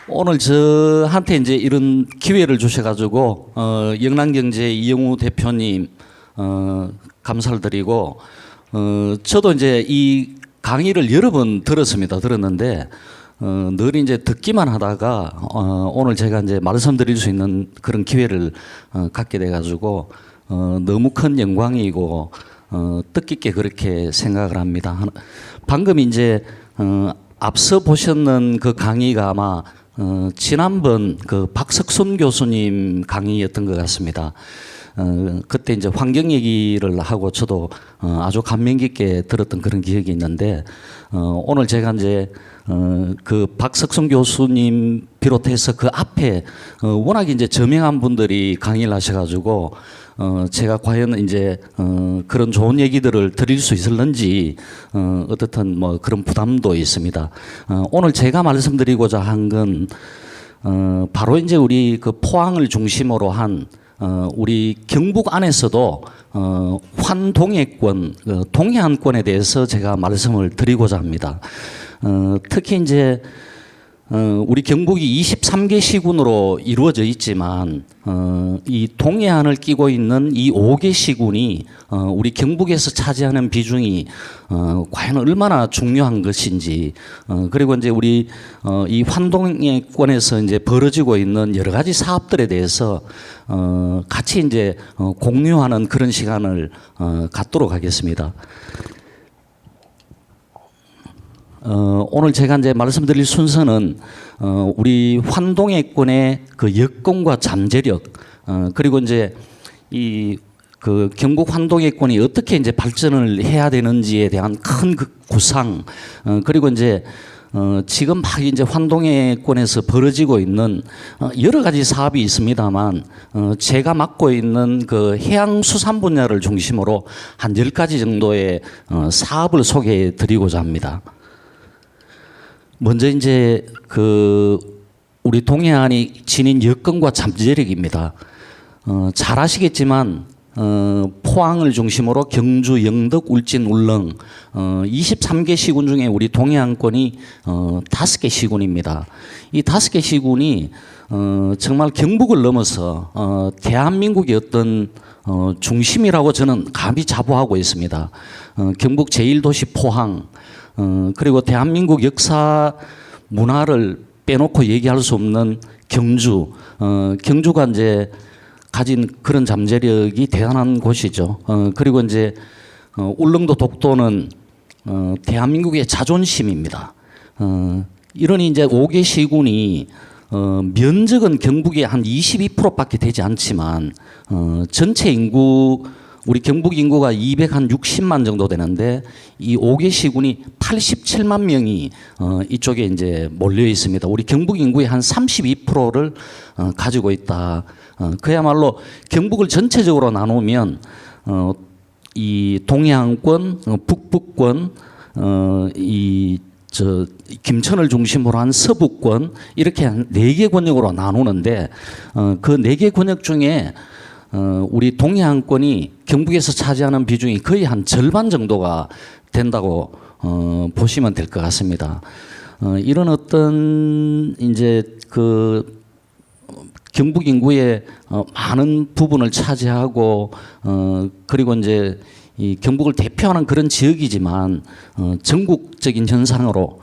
오늘 저한테 이제 이런 기회를 주셔가지고 영남경제 이영우 대표님 감사를 드리고 저도 이제 이 강의를 여러 번 들었는데 늘 이제 듣기만 하다가 오늘 제가 이제 말씀드릴 수 있는 그런 기회를 갖게 돼가지고 너무 큰 영광이고 뜻깊게 그렇게 생각을 합니다. 방금 이제 앞서 보셨는 그 강의가 아마 지난번 그 박석순 교수님 강의였던 것 같습니다. 그때 이제 환경 얘기를 하고 저도 아주 감명 깊게 들었던 그런 기억이 있는데 오늘 제가 이제 그 박석순 교수님 비롯해서 그 앞에 워낙 이제 저명한 분들이 강의를 하셔가지고 제가 과연 이제 그런 좋은 얘기들을 드릴 수 있을런지 어떻든 뭐 그런 부담도 있습니다. 오늘 제가 말씀드리고자 한 건 바로 이제 우리 그 포항을 중심으로 한 우리 경북 안에서도 환동해권, 동해안권에 대해서 제가 말씀을 드리고자 합니다. 특히 이제 우리 경북이 23개 시군으로 이루어져 있지만 이 동해안을 끼고 있는 이 5개 시군이 우리 경북에서 차지하는 비중이 과연 얼마나 중요한 것인지 그리고 이제 우리 이 환동해권에서 이제 벌어지고 있는 여러 가지 사업들에 대해서 같이 이제 공유하는 그런 시간을 갖도록 하겠습니다. 오늘 제가 이제 말씀드릴 순서는 우리 환동해권의 그 여건과 잠재력 그리고 이제 이 그 경북 환동해권이 어떻게 이제 발전을 해야 되는지에 대한 큰 그 구상 그리고 이제 지금 막 이제 환동해권에서 벌어지고 있는 여러 가지 사업이 있습니다만 제가 맡고 있는 그 해양수산 분야를 중심으로 한 10가지 정도의 사업을 소개해 드리고자 합니다. 먼저 이제 그 우리 동해안이 지닌 여건과 잠재력입니다. 잘 아시겠지만 포항을 중심으로 경주, 영덕, 울진, 울릉 23개 시군 중에 우리 동해안권이 5개 시군입니다. 이 5개 시군이 정말 경북을 넘어서 대한민국의 어떤 중심이라고 저는 감히 자부하고 있습니다. 경북 제1도시 포항 그리고 대한민국 역사 문화를 빼놓고 얘기할 수 없는 경주, 경주가 이제 가진 그런 잠재력이 대단한 곳이죠. 그리고 이제 울릉도 독도는 대한민국의 자존심입니다. 이러니 이제 5개 시군이 면적은 경북의 한 22%밖에 되지 않지만 전체 인구 우리 경북 인구가 260만 정도 되는데 이 5개 시군이 87만 명이 이쪽에 이제 몰려 있습니다. 우리 경북 인구의 한 32%를 가지고 있다. 그야말로 경북을 전체적으로 나누면 이 동해안권, 북부권, 이 김천을 중심으로 한 서부권 이렇게 한 4개 권역으로 나누는데 그 4개 권역 중에 우리 동해안권이 경북에서 차지하는 비중이 거의 한 절반 정도가 된다고 보시면 될 것 같습니다. 이런 어떤 이제 그 경북 인구의 많은 부분을 차지하고 그리고 이제 이 경북을 대표하는 그런 지역이지만 전국적인 현상으로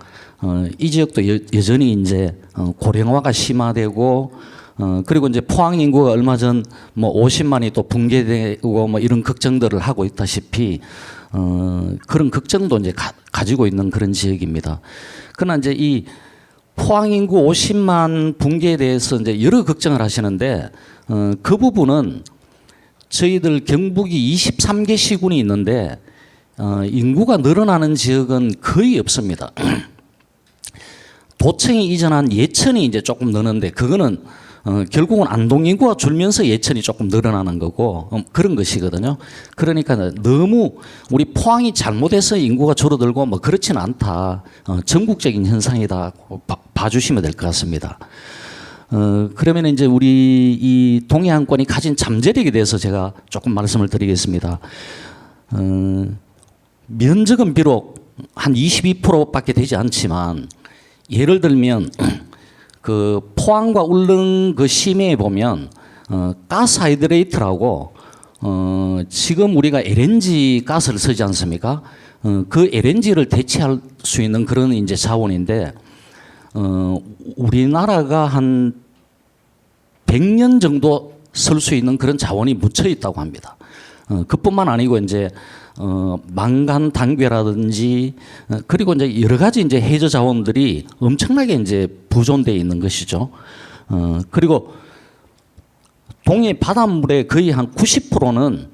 이 지역도 여전히 이제 고령화가 심화되고 그리고 이제 포항 인구가 얼마 전 뭐 50만이 또 붕괴되고 뭐 이런 걱정들을 하고 있다시피 그런 걱정도 이제 가지고 있는 그런 지역입니다. 그러나 이제 이 포항 인구 50만 붕괴에 대해서 이제 여러 걱정을 하시는데 그 부분은 저희들 경북이 23개 시군이 있는데 인구가 늘어나는 지역은 거의 없습니다. 도청이 이전한 예천이 이제 조금 느는데 그거는 결국은 안동 인구가 줄면서 예천이 조금 늘어나는 거고 그런 것이거든요. 그러니까 너무 우리 포항이 잘못해서 인구가 줄어들고 뭐 그렇지는 않다. 전국적인 현상이다. 봐주시면 될 것 같습니다. 그러면 이제 우리 이 동해안권이 가진 잠재력에 대해서 제가 조금 말씀을 드리겠습니다. 면적은 비록 한 22%밖에 되지 않지만 예를 들면 그 포항과 울릉 그 심해에 보면 가스 하이드레이트라고 지금 우리가 LNG 가스를 쓰지 않습니까? 그 LNG를 대체할 수 있는 그런 이제 자원인데 우리나라가 한 100년 정도 쓸 수 있는 그런 자원이 묻혀 있다고 합니다. 그뿐만 아니고 이제 망간 단괴라든지 그리고 이제 여러 가지 이제 해저 자원들이 엄청나게 이제 보존되어 있는 것이죠. 그리고 동해 바닷물의 거의 한 90%는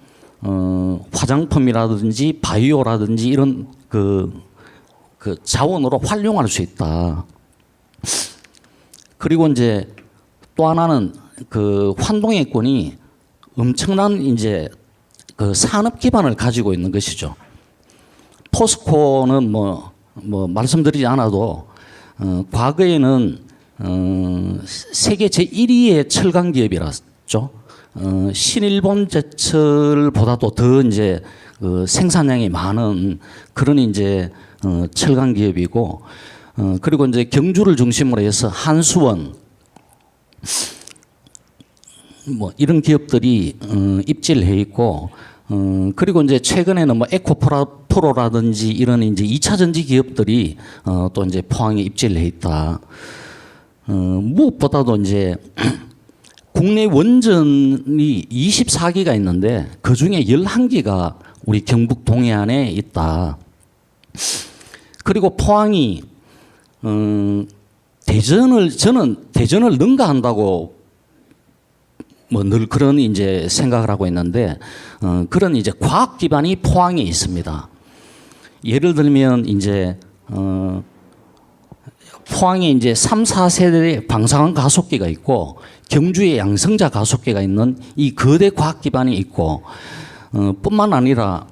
화장품이라든지 바이오라든지 이런 그 자원으로 활용할 수 있다. 그리고 이제 또 하나는 그 환동해권이 엄청난 이제 그 산업 기반을 가지고 있는 것이죠. 포스코는 뭐 말씀드리지 않아도 과거에는 세계 제1위의 철강 기업이었죠. 신일본 제철보다도 더 이제 생산량이 많은 그런 이제 철강 기업이고 그리고 이제 경주를 중심으로 해서 한수원 뭐 이런 기업들이 입지를 해 있고 그리고 이제 최근에는 뭐 에코프로라든지 이런 이제 2차 전지 기업들이 또 이제 포항에 입지를 해 있다. 무엇보다도 이제 국내 원전이 24기가 있는데 그 중에 11기가 우리 경북 동해안에 있다. 그리고 포항이 저는 대전을 능가한다고 뭐 늘 그런 이제 생각을 하고 있는데 그런 이제 과학 기반이 포항에 있습니다. 예를 들면 이제 포항에 이제 3, 4세대 방사능 가속기가 있고 경주에 양성자 가속기가 있는 이 거대 과학 기반이 있고 뿐만 아니라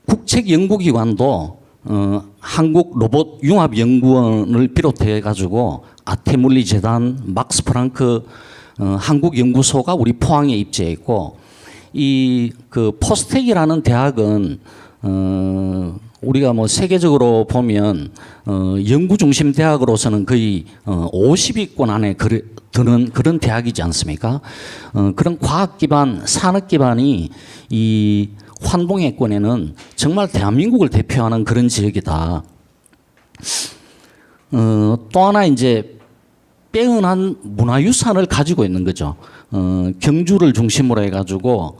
국책 연구기관도 한국로봇융합연구원을 비롯해 가지고 아테물리재단, 막스 프랑크 한국연구소가 우리 포항에 입지해 있고 이 그 포스텍이라는 대학은 우리가 뭐 세계적으로 보면 연구 중심 대학으로서는 거의 50위권 안에 드는 그런 대학이지 않습니까? 그런 과학 기반, 산업 기반이 이 환동해권에는 정말 대한민국을 대표하는 그런 지역이다. 또 하나 이제 빼어난 문화유산을 가지고 있는 거죠. 경주를 중심으로 해가지고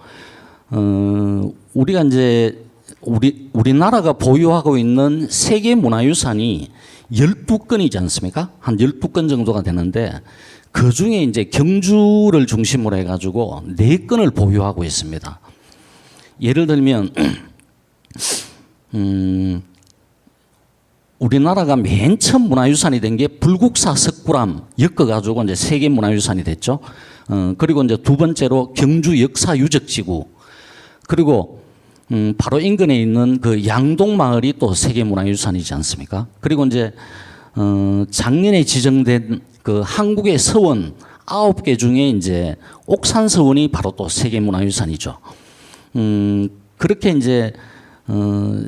우리가 이제 우리나라가 보유하고 있는 세계 문화유산이 12건이지 않습니까? 한 12건 정도가 되는데 그 중에 이제 경주를 중심으로 해가지고 4건을 보유하고 있습니다. 예를 들면 우리나라가 맨 처음 문화유산이 된 게 불국사 석굴암 엮어가지고 이제 세계 문화유산이 됐죠. 그리고 이제 두 번째로 경주 역사유적지구 그리고 바로 인근에 있는 그 양동마을이 또 세계문화유산이지 않습니까? 그리고 이제 작년에 지정된 그 한국의 서원 9개 중에 이제 옥산서원이 바로 또 세계문화유산이죠. 그렇게 이제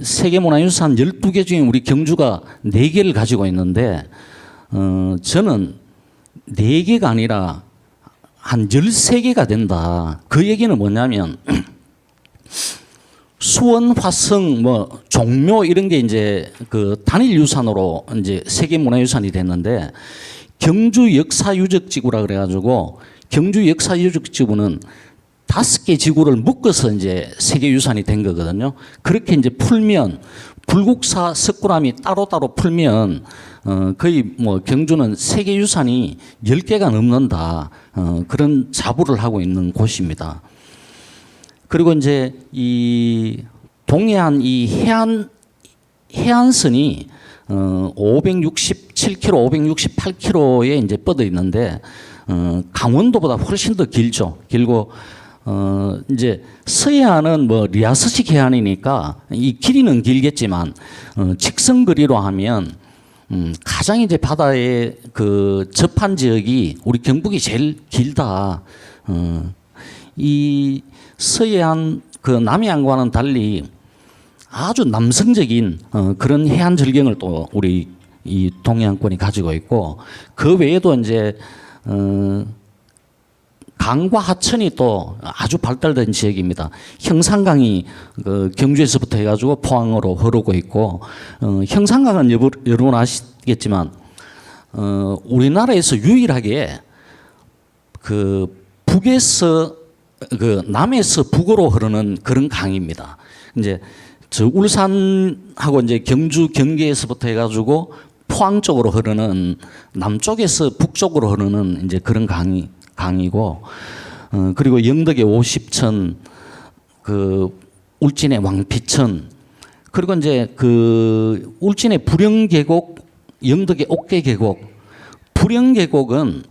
세계문화유산 12개 중에 우리 경주가 4개를 가지고 있는데 저는 4개가 아니라 한 13개가 된다. 그 얘기는 뭐냐면 수원, 화성, 뭐 종묘 이런 게 이제 그 단일 유산으로 이제 세계 문화유산이 됐는데 경주 역사유적지구라 그래가지고 경주 역사유적지구는 5개 지구를 묶어서 이제 세계유산이 된 거거든요. 그렇게 이제 풀면 불국사 석굴암이 따로따로 풀면 거의 뭐 경주는 세계유산이 10개가 넘는다. 그런 자부를 하고 있는 곳입니다. 그리고 이제 이 동해안 이 해안선이 567km, 568km에 이제 뻗어 있는데 강원도보다 훨씬 더 길고 이제 서해안은 뭐 리아스식 해안이니까 이 길이는 길겠지만 직선 거리로 하면 가장 이제 바다에 그 접한 지역이 우리 경북이 제일 길다. 이 서해안 그 남해안과는 달리 아주 남성적인 그런 해안 절경을 또 우리 이 동해안권이 가지고 있고 그 외에도 이제 강과 하천이 또 아주 발달된 지역입니다. 형산강이 그 경주에서부터 해가지고 포항으로 흐르고 있고 형산강은 여러분 아시겠지만 우리나라에서 유일하게 그 북에서 그 남에서 북으로 흐르는 그런 강입니다. 이제 저 울산하고 이제 경주 경계에서부터 해가지고 포항 쪽으로 흐르는 남쪽에서 북쪽으로 흐르는 이제 그런 강이고 그리고 영덕의 오십천, 그 울진의 왕피천, 그리고 이제 그 울진의 부령계곡, 영덕의 옥계계곡. 부령계곡은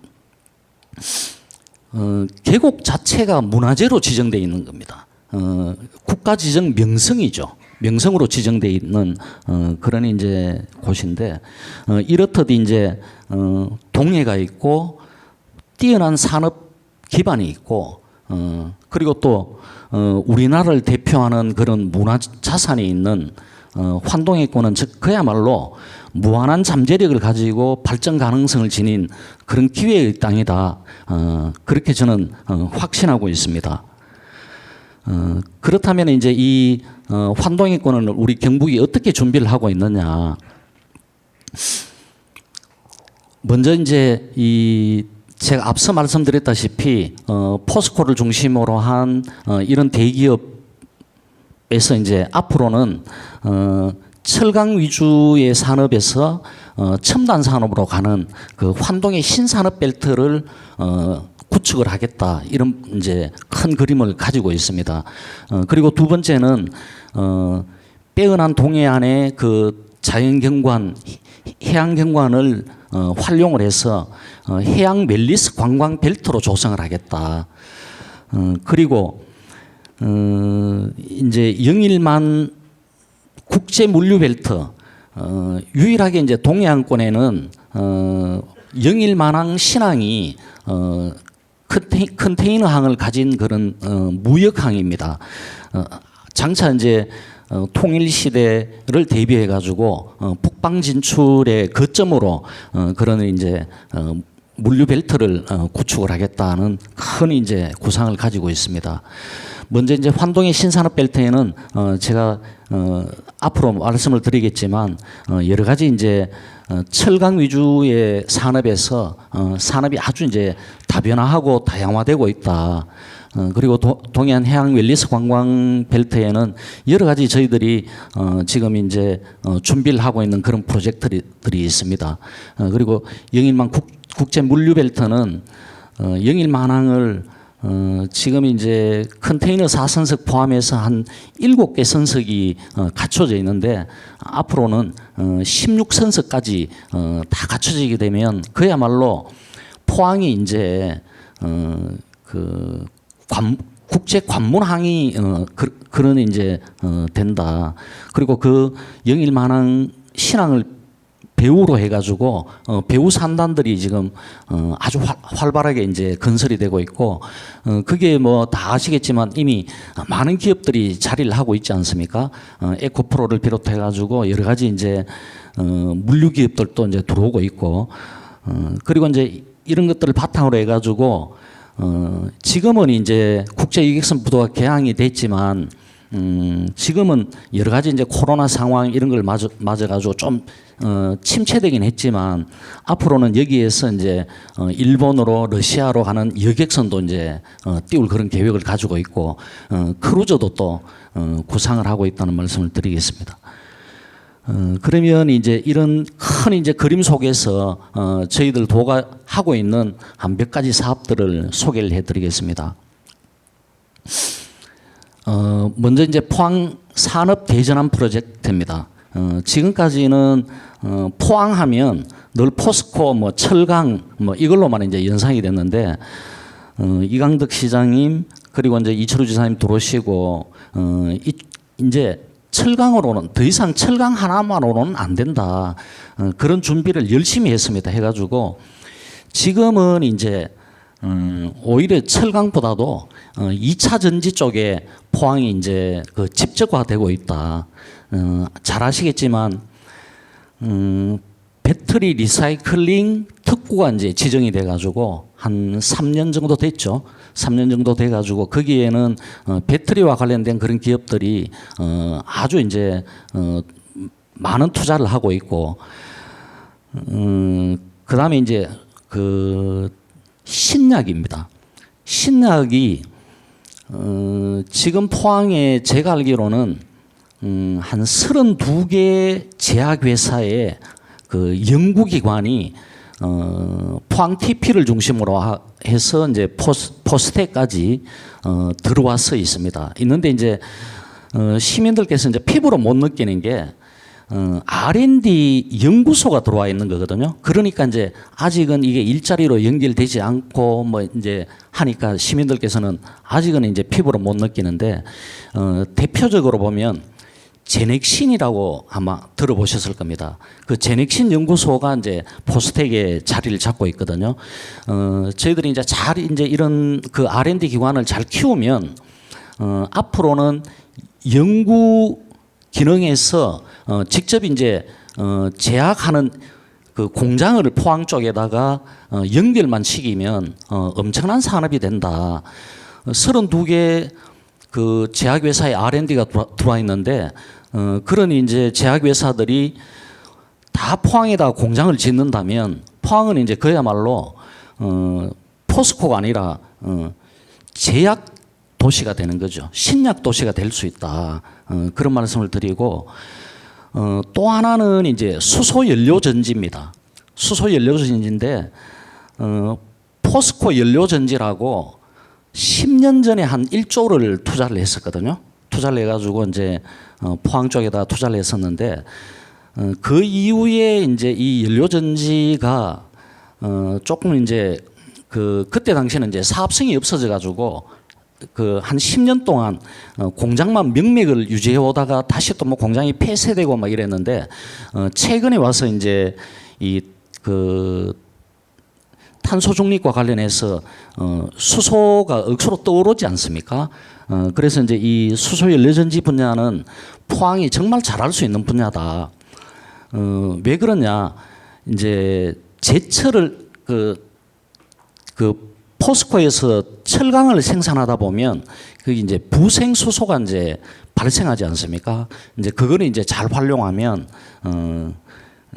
계곡 자체가 문화재로 지정되어 있는 겁니다. 국가 지정 명성이죠. 명성으로 지정되어 있는 그런 이제 곳인데 이렇듯 이제 동해가 있고 뛰어난 산업 기반이 있고 그리고 또 우리나라를 대표하는 그런 문화 자산이 있는 환동해권은 즉 그야말로 무한한 잠재력을 가지고 발전 가능성을 지닌 그런 기회의 땅이다. 그렇게 저는 확신하고 있습니다. 그렇다면 이제 이 환동해권을 우리 경북이 어떻게 준비를 하고 있느냐? 먼저 이제 이 제가 앞서 말씀드렸다시피 포스코를 중심으로 한 이런 대기업에서 이제 앞으로는 철강 위주의 산업에서 첨단 산업으로 가는 그 환동의 신산업 벨트를 구축을 하겠다, 이런 이제 큰 그림을 가지고 있습니다. 그리고 두 번째는 빼어난 동해안의 그 자연경관, 해양경관을 활용을 해서 해양 웰리스 관광 벨트로 조성을 하겠다. 그리고 이제 영일만 국제 물류 벨트, 유일하게 이제 동해안권에는 영일만항 신항이 컨테이너항을 가진 그런 무역항입니다. 장차 이제 통일 시대를 대비해 가지고 북방 진출의 거점으로 그런 이제 물류 벨트를 구축을 하겠다는 큰 이제 구상을 가지고 있습니다. 먼저 이제 환동의 신산업 벨트에는 제가 앞으로 말씀을 드리겠지만 여러 가지 이제 철강 위주의 산업에서 산업이 아주 이제 다변화하고 다양화되고 있다. 그리고 동해안 해양 웰리스 관광 벨트에는 여러 가지 저희들이 지금 이제 준비를 하고 있는 그런 프로젝트들이 있습니다. 그리고 영일만 국제 물류 벨트는 영일만항을 지금 이제 컨테이너 4선석 포함해서 한 7개 선석이 갖춰져 있는데 앞으로는 16선석까지 다 갖춰지게 되면 그야말로 포항이 이제 그 국제 관문항이 그런 이제 된다. 그리고 그 영일만항 신항을 배후로 해가지고 배후 산단들이 지금 아주 활발하게 이제 건설이 되고 있고 그게 뭐 다 아시겠지만 이미 많은 기업들이 자리를 하고 있지 않습니까? 에코프로를 비롯해가지고 여러 가지 이제 물류 기업들도 이제 들어오고 있고 그리고 이제 이런 것들을 바탕으로 해가지고 지금은 이제 국제 이객선 부도가 개항이 됐지만 지금은 여러 가지 이제 코로나 상황 이런 걸 맞아가지고 좀 침체되긴 했지만 앞으로는 여기에서 이제 일본으로 러시아로 가는 여객선도 이제 띄울 그런 계획을 가지고 있고 크루저도 또 구상을 하고 있다는 말씀을 드리겠습니다. 그러면 이제 이런 큰 이제 그림 속에서 저희들 도가 하고 있는 한 몇 가지 사업들을 소개를 해드리겠습니다. 먼저 이제 포항 산업 대전환 프로젝트입니다. 지금까지는 포항하면 늘 포스코, 뭐 철강, 뭐 이걸로만 이제 연상이 됐는데 이강덕 시장님 그리고 이제 이철우 지사님 들어오시고 이제 철강으로는 더 이상 철강 하나만으로는 안 된다. 그런 준비를 열심히 했습니다. 해가지고 지금은 이제 오히려 철강보다도 2차 전지 쪽에 포항이 이제 그 집적화되고 있다. 잘 아시겠지만 배터리 리사이클링 특구가 이제 지정이 돼가지고 한 3년 정도 됐죠. 3년 정도 돼가지고 거기에는 배터리와 관련된 그런 기업들이 아주 이제 많은 투자를 하고 있고, 그 다음에 이제 그 신약입니다. 신약이 지금 포항에 제가 알기로는 한 32개 제약회사의 그 연구기관이 포항 TP를 중심으로 해서 이제 포스텍까지 들어와서 있습니다. 있는데 이제 시민들께서 이제 피부로 못 느끼는 게 R&D 연구소가 들어와 있는 거거든요. 그러니까 이제 아직은 이게 일자리로 연결되지 않고 뭐 이제 하니까 시민들께서는 아직은 이제 피부로 못 느끼는데, 대표적으로 보면 제넥신이라고 아마 들어보셨을 겁니다. 그 제넥신 연구소가 이제 포스텍에 자리를 잡고 있거든요. 저희들이 이제 잘 이제 이런 그 R&D 기관을 잘 키우면 앞으로는 연구 기능에서 직접 이제 제약하는 그 공장을 포항 쪽에다가 연결만 시키면 엄청난 산업이 된다. 32개 그 제약회사의 R&D가 들어와 있는데, 그러니 이제 제약회사들이 다 포항에다 공장을 짓는다면 포항은 이제 그야말로 포스코가 아니라 제약 도시가 되는 거죠. 신약 도시가 될 수 있다. 그런 말씀을 드리고, 또 하나는 이제 수소 연료 전지입니다. 수소 연료 전지인데 포스코 연료 전지라고 10년 전에 한 1조를 투자를 했었거든요. 투자를 해가지고 이제 포항 쪽에다 투자를 했었는데, 그 이후에 이제 이 연료 전지가 조금 이제 그때 당시에는 이제 사업성이 없어져가지고 그 한 10년 동안 공장만 명맥을 유지해 오다가 다시 또 뭐 공장이 폐쇄되고 막 이랬는데, 최근에 와서 이제 이 그 탄소 중립과 관련해서 수소가 억수로 떠오르지 않습니까? 그래서 이제 이 수소 연료전지 분야는 포항이 정말 잘할 수 있는 분야다. 왜 그러냐? 이제 제철을 그 포스코에서 철강을 생산하다 보면 그게 이제 부생 수소가 이제 발생하지 않습니까? 이제 그거를 이제 잘 활용하면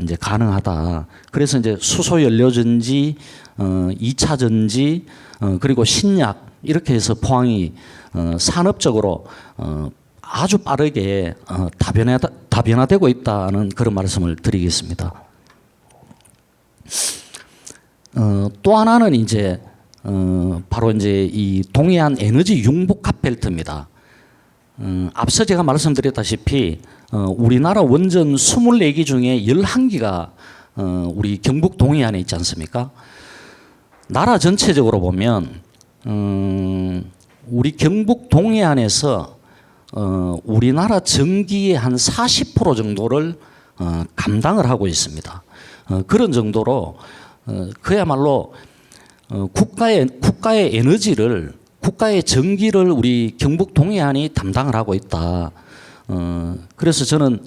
이제 가능하다. 그래서 이제 수소 연료 전지, 2차 전지, 그리고 신약 이렇게 해서 포항이 산업적으로 아주 빠르게 다변화되고 있다는 그런 말씀을 드리겠습니다. 또 하나는 이제 바로 이제 이 동해안 에너지 융복합 벨트입니다. 앞서 제가 말씀드렸다시피 우리나라 원전 24기 중에 11기가 우리 경북 동해안에 있지 않습니까? 나라 전체적으로 보면 우리 경북 동해안에서 우리나라 전기의 한 40% 정도를 감당을 하고 있습니다. 그런 정도로 그야말로 국가의 에너지를, 국가의 전기를 우리 경북 동해안이 담당을 하고 있다. 그래서 저는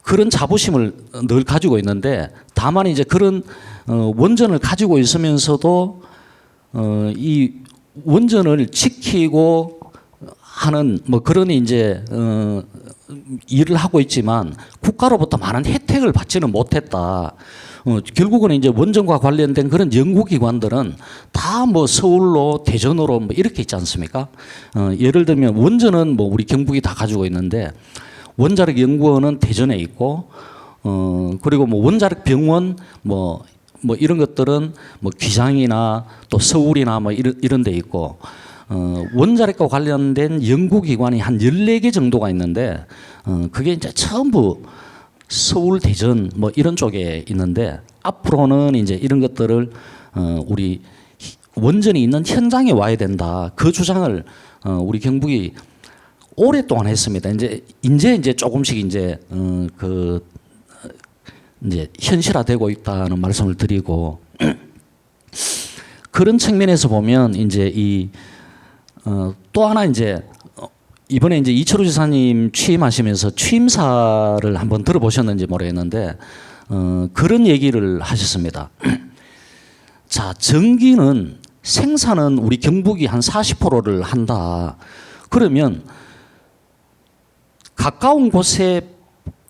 그런 자부심을 늘 가지고 있는데, 다만 이제 그런 원전을 가지고 있으면서도 이 원전을 지키고 하는 뭐 그런 이제 일을 하고 있지만 국가로부터 많은 혜택을 받지는 못했다. 결국은 이제 원전과 관련된 그런 연구기관들은 다 뭐 서울로 대전으로 뭐 이렇게 있지 않습니까? 예를 들면 원전은 뭐 우리 경북이 다 가지고 있는데 원자력 연구원은 대전에 있고, 그리고 뭐 원자력 병원 뭐 이런 것들은 뭐 기장이나 또 서울이나 뭐 이런 데 있고, 원자력과 관련된 연구기관이 한 14개 정도가 있는데, 그게 이제 전부 서울, 대전 뭐 이런 쪽에 있는데, 앞으로는 이제 이런 것들을 우리 원전이 있는 현장에 와야 된다. 그 주장을 우리 경북이 오랫동안 했습니다. 이제 조금씩 이제 이제 현실화되고 있다는 말씀을 드리고, 그런 측면에서 보면 이제 또 하나 이제 이번에 이제 이철우 지사님 취임하시면서 취임사를 한번 들어보셨는지 모르겠는데 그런 얘기를 하셨습니다. 자, 전기는 생산은 우리 경북이 한 40%를 한다. 그러면 가까운 곳에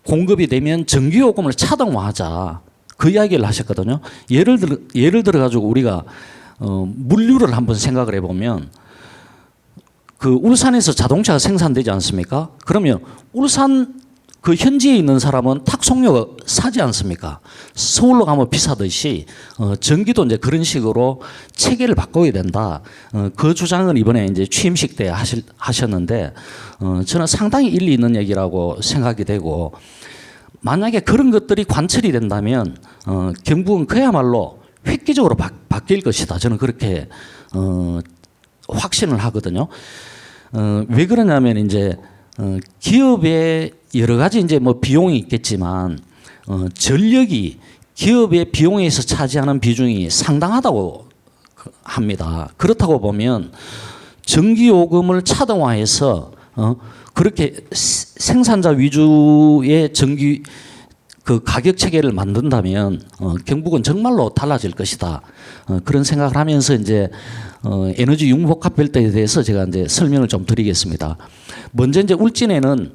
공급이 되면 전기요금을 차등화하자. 그 이야기를 하셨거든요. 예를 들어 가지고 우리가 물류를 한번 생각을 해보면 그 울산에서 자동차가 생산되지 않습니까? 그러면 울산 그 현지에 있는 사람은 탁송료 사지 않습니까? 서울로 가면 비싸듯이 전기도 이제 그런 식으로 체계를 바꿔야 된다. 그 주장을 이번에 이제 취임식 때 하셨는데 저는 상당히 일리 있는 얘기라고 생각이 되고, 만약에 그런 것들이 관철이 된다면 경북은 그야말로 획기적으로 바뀔 것이다. 저는 그렇게 확신을 하거든요. 왜 그러냐면 이제 기업의 여러 가지 이제 뭐 비용이 있겠지만 전력이 기업의 비용에서 차지하는 비중이 상당하다고 합니다. 그렇다고 보면 전기요금을 차등화해서 그렇게 생산자 위주의 전기 그 가격 체계를 만든다면 경북은 정말로 달라질 것이다. 그런 생각을 하면서 이제 에너지 융복합별도에 대해서 제가 이제 설명을 좀 드리겠습니다. 먼저 이제 울진에는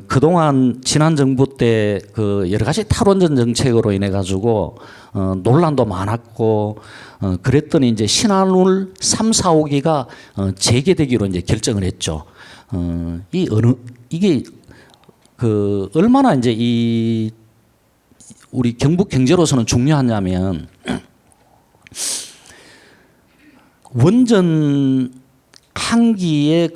그동안 지난 정부 때 그 여러 가지 탈원전 정책으로 인해 가지고 논란도 많았고 그랬더니 이제 신한울 3, 4호기가 재개되기로 이제 결정을 했죠. 이게 그 얼마나 이제 이 우리 경북 경제로서는 중요하냐면 원전 한 기의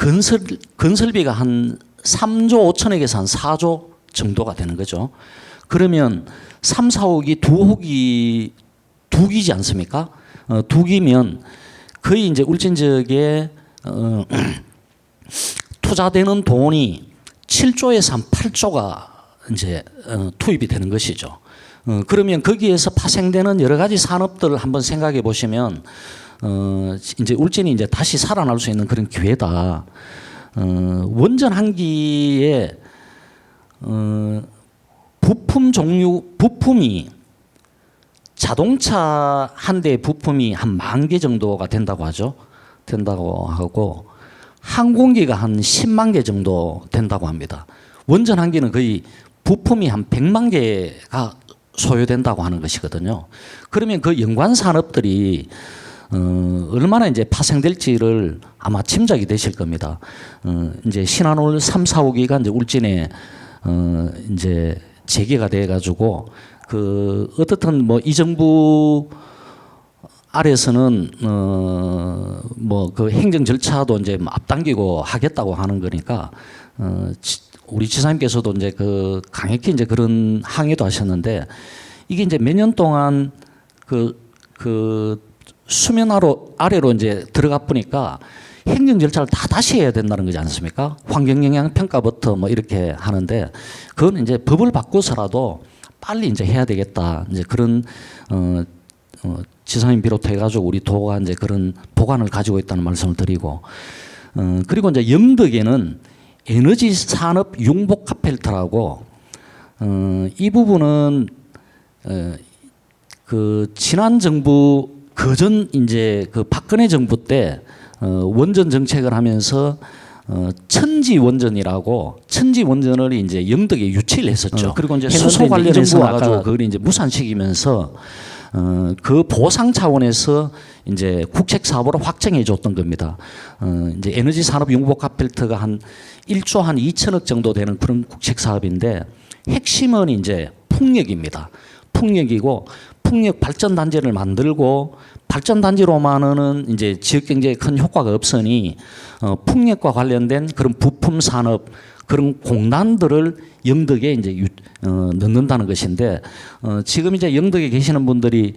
건설비가 한 3조 5천억에서 한 4조 정도가 되는 거죠. 그러면 3, 4호기, 2호기 두 기지 않습니까? 두 기면 거의 이제 울진 지역에 투자되는 돈이 7조에서 한 8조가 이제 투입이 되는 것이죠. 그러면 거기에서 파생되는 여러 가지 산업들을 한번 생각해 보시면 이제 울진이 이제 다시 살아날 수 있는 그런 기회다. 원전 한 기에 부품이 자동차 한 대의 부품이 한 10,000개 정도가 된다고 하죠. 된다고 하고 항공기가 한 10만 개 정도 된다고 합니다. 원전 한 기는 거의 부품이 한 100만 개가 소요된다고 하는 것이거든요. 그러면 그 연관 산업들이 얼마나 이제 파생될지를 아마 짐작이 되실 겁니다. 이제 신한울 3, 4호기가 이제 울진에 이제 재개가 돼 가지고 그 어떻든 뭐 이 정부 아래에서는 뭐 그 행정 절차도 이제 앞당기고 하겠다고 하는 거니까 우리 지사님께서도 이제 그 강력히 이제 그런 항의도 하셨는데 이게 이제 몇 년 동안 그 수면 아래로 이제 들어가 보니까 행정 절차를 다 다시 해야 된다는 거지 않습니까? 환경 영향 평가부터 뭐 이렇게 하는데 그건 이제 법을 바꿔서라도 빨리 이제 해야 되겠다. 이제 그런 지사님 비롯해 가지고 우리 도가 이제 그런 보관을 가지고 있다는 말씀을 드리고 그리고 이제 영덕에는 에너지 산업 융복합 필터라고 이 부분은 그 지난 정부 그전 이제 그 박근혜 정부 때 원전 정책을 하면서 천지 원전이라고 천지 원전을 이제 영덕에 유치를 했었죠. 그리고 이제 수소 관련해서 와가지고 그걸 이제 무산시키면서 그 보상 차원에서 이제 국책 사업으로 확정해 줬던 겁니다. 이제 에너지 산업 융복합 필터가 한 1조 한 2천억 정도 되는 그런 국책 사업인데 핵심은 이제 풍력입니다. 풍력이고 풍력 발전 단지를 만들고 발전 단지로만은 이제 지역 경제에 큰 효과가 없으니 풍력과 관련된 그런 부품 산업 그런 공단들을 영덕에 이제 넣는다는 것인데 지금 이제 영덕에 계시는 분들이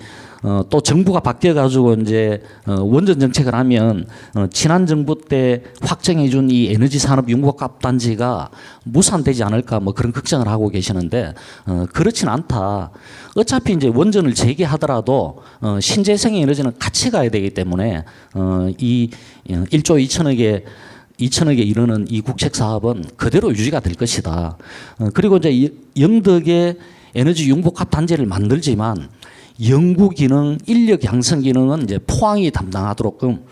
또 정부가 바뀌어 가지고 이제 원전 정책을 하면 지난 정부 때 확정해 준 이 에너지 산업 융복합 단지가 무산되지 않을까 뭐 그런 걱정을 하고 계시는데 그렇지는 않다. 어차피 이제 원전을 재개하더라도 신재생 에너지는 같이 가야 되기 때문에 이 1조 2천억의 2천억에 이르는 이 국책 사업은 그대로 유지가 될 것이다. 그리고 이제 영덕의 에너지 융복합 단지를 만들지만 연구 기능, 인력 양성 기능은 이제 포항이 담당하도록끔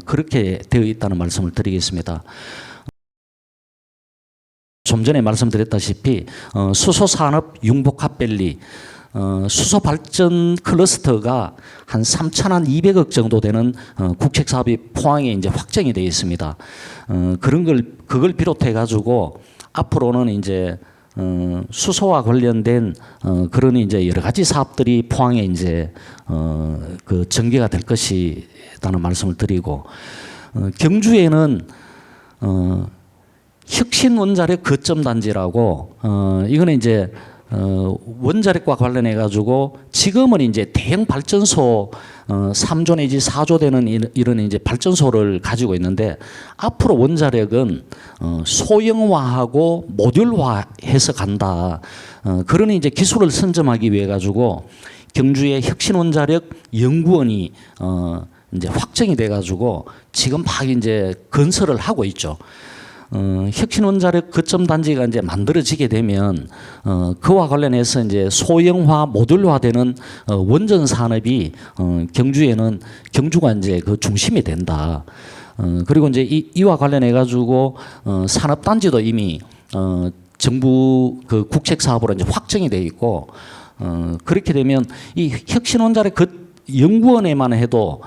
그렇게 되어 있다는 말씀을 드리겠습니다. 좀 전에 말씀드렸다시피 수소 산업 융복합밸리 수소 발전 클러스터가 한 3,200억 정도 되는 국책 사업이 포항에 이제 확정이 되어 있습니다. 그걸 비롯해 가지고 앞으로는 이제 수소와 관련된 그런 이제 여러 가지 사업들이 포항에 이제 그 전개가 될 것이라는 말씀을 드리고 경주에는 혁신 원자력 거점 단지라고 이거는 이제 원자력과 관련해 가지고 지금은 이제 대형 발전소 3조 내지 4조 되는 이런 이제 발전소를 가지고 있는데 앞으로 원자력은 소형화하고 모듈화해서 간다. 그런 이제 기술을 선점하기 위해 가지고 경주의 혁신 원자력 연구원이 이제 확정이 돼 가지고 지금 막 이제 건설을 하고 있죠. 혁신 원자력 거점 단지가 이제 만들어지게 되면 그와 관련해서 이제 소형화 모듈화되는 원전 산업이 경주에는 경주가 이제 그 중심이 된다. 그리고 이제 이와 관련해 가지고 산업 단지도 이미 정부 그 국책 사업으로 이제 확정이 돼 있고 그렇게 되면 이 혁신 원자력 연구원에만 해도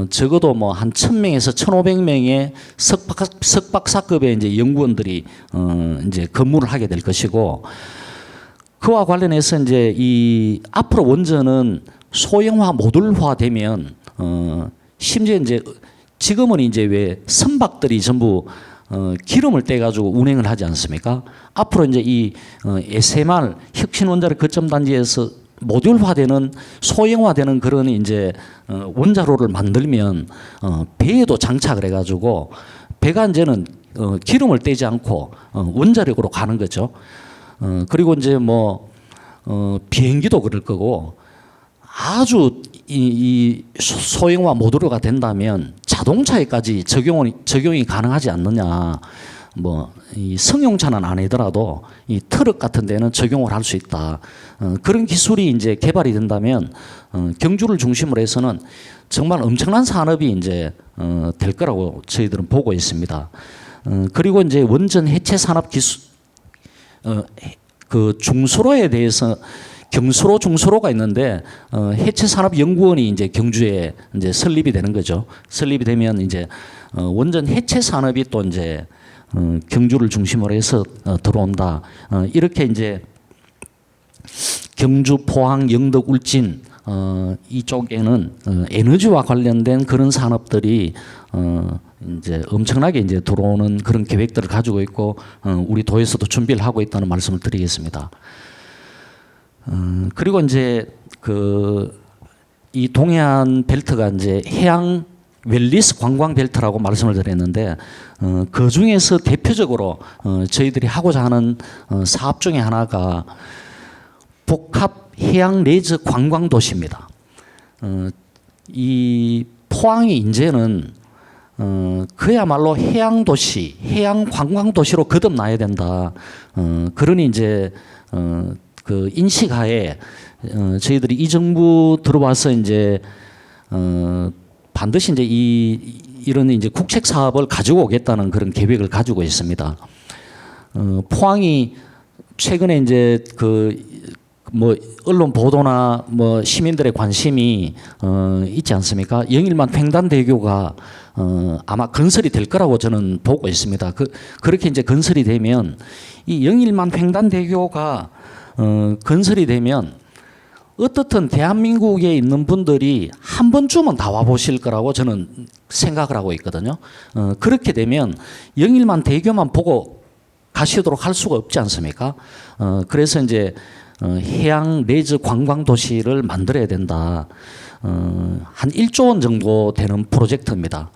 적어도 뭐 한 1,000명에서 1,500명의 석박사급의 이제 연구원들이 이제 근무를 하게 될 것이고 그와 관련해서 이제 이 앞으로 원전은 소형화 모듈화 되면 심지어 이제 지금은 이제 왜 선박들이 전부 기름을 떼 가지고 운행을 하지 않습니까? 앞으로 이제 이 SMR 혁신 원자력 거점 단지에서 모듈화되는 소형화되는 그런 이제 원자로를 만들면 배에도 장착을 해가지고 배가 이제는 기름을 떼지 않고 원자력으로 가는 거죠. 그리고 이제 뭐 비행기도 그럴 거고 아주 이 소형화 모듈화가 된다면 자동차에까지 적용이 가능하지 않느냐. 뭐 이 승용차는 아니더라도 이 트럭 같은 데는 적용을 할 수 있다. 그런 기술이 이제 개발이 된다면 경주를 중심으로 해서는 정말 엄청난 산업이 이제 될 거라고 저희들은 보고 있습니다. 그리고 이제 원전 해체 산업 기술 그 중수로에 대해서 경수로 중수로가 있는데 해체 산업 연구원이 이제 경주에 이제 설립이 되는 거죠. 설립이 되면 이제 원전 해체 산업이 또 이제 경주를 중심으로 해서 들어온다. 이렇게 이제 경주, 포항, 영덕, 울진 이쪽에는 에너지와 관련된 그런 산업들이 이제 엄청나게 이제 들어오는 그런 계획들을 가지고 있고 우리 도에서도 준비를 하고 있다는 말씀을 드리겠습니다. 그리고 이제 이 동해안 벨트가 이제 해양 웰리스 관광 벨트라고 말씀을 드렸는데 그 중에서 대표적으로 저희들이 하고자 하는 사업 중에 하나가 복합 해양 레저 관광 도시입니다. 이 포항이 이제는 그야말로 해양 도시, 해양 관광 도시로 거듭나야 된다. 그러니 이제 그 인식하에 저희들이 이 정부 들어와서 이제 반드시 이제 이런 이제 국책 사업을 가지고 오겠다는 그런 계획을 가지고 있습니다. 포항이 최근에 이제 뭐 언론 보도나 뭐 시민들의 관심이 있지 않습니까? 영일만 횡단대교가 아마 건설이 될 거라고 저는 보고 있습니다. 그렇게 이제 건설이 되면 이 영일만 횡단대교가 건설이 되면 어떻든 대한민국에 있는 분들이 한 번쯤은 다 와보실 거라고 저는 생각을 하고 있거든요. 그렇게 되면 영일만 대교만 보고 가시도록 할 수가 없지 않습니까? 그래서 이제 해양 레저 관광 도시를 만들어야 된다. 한 1조 원 정도 되는 프로젝트입니다.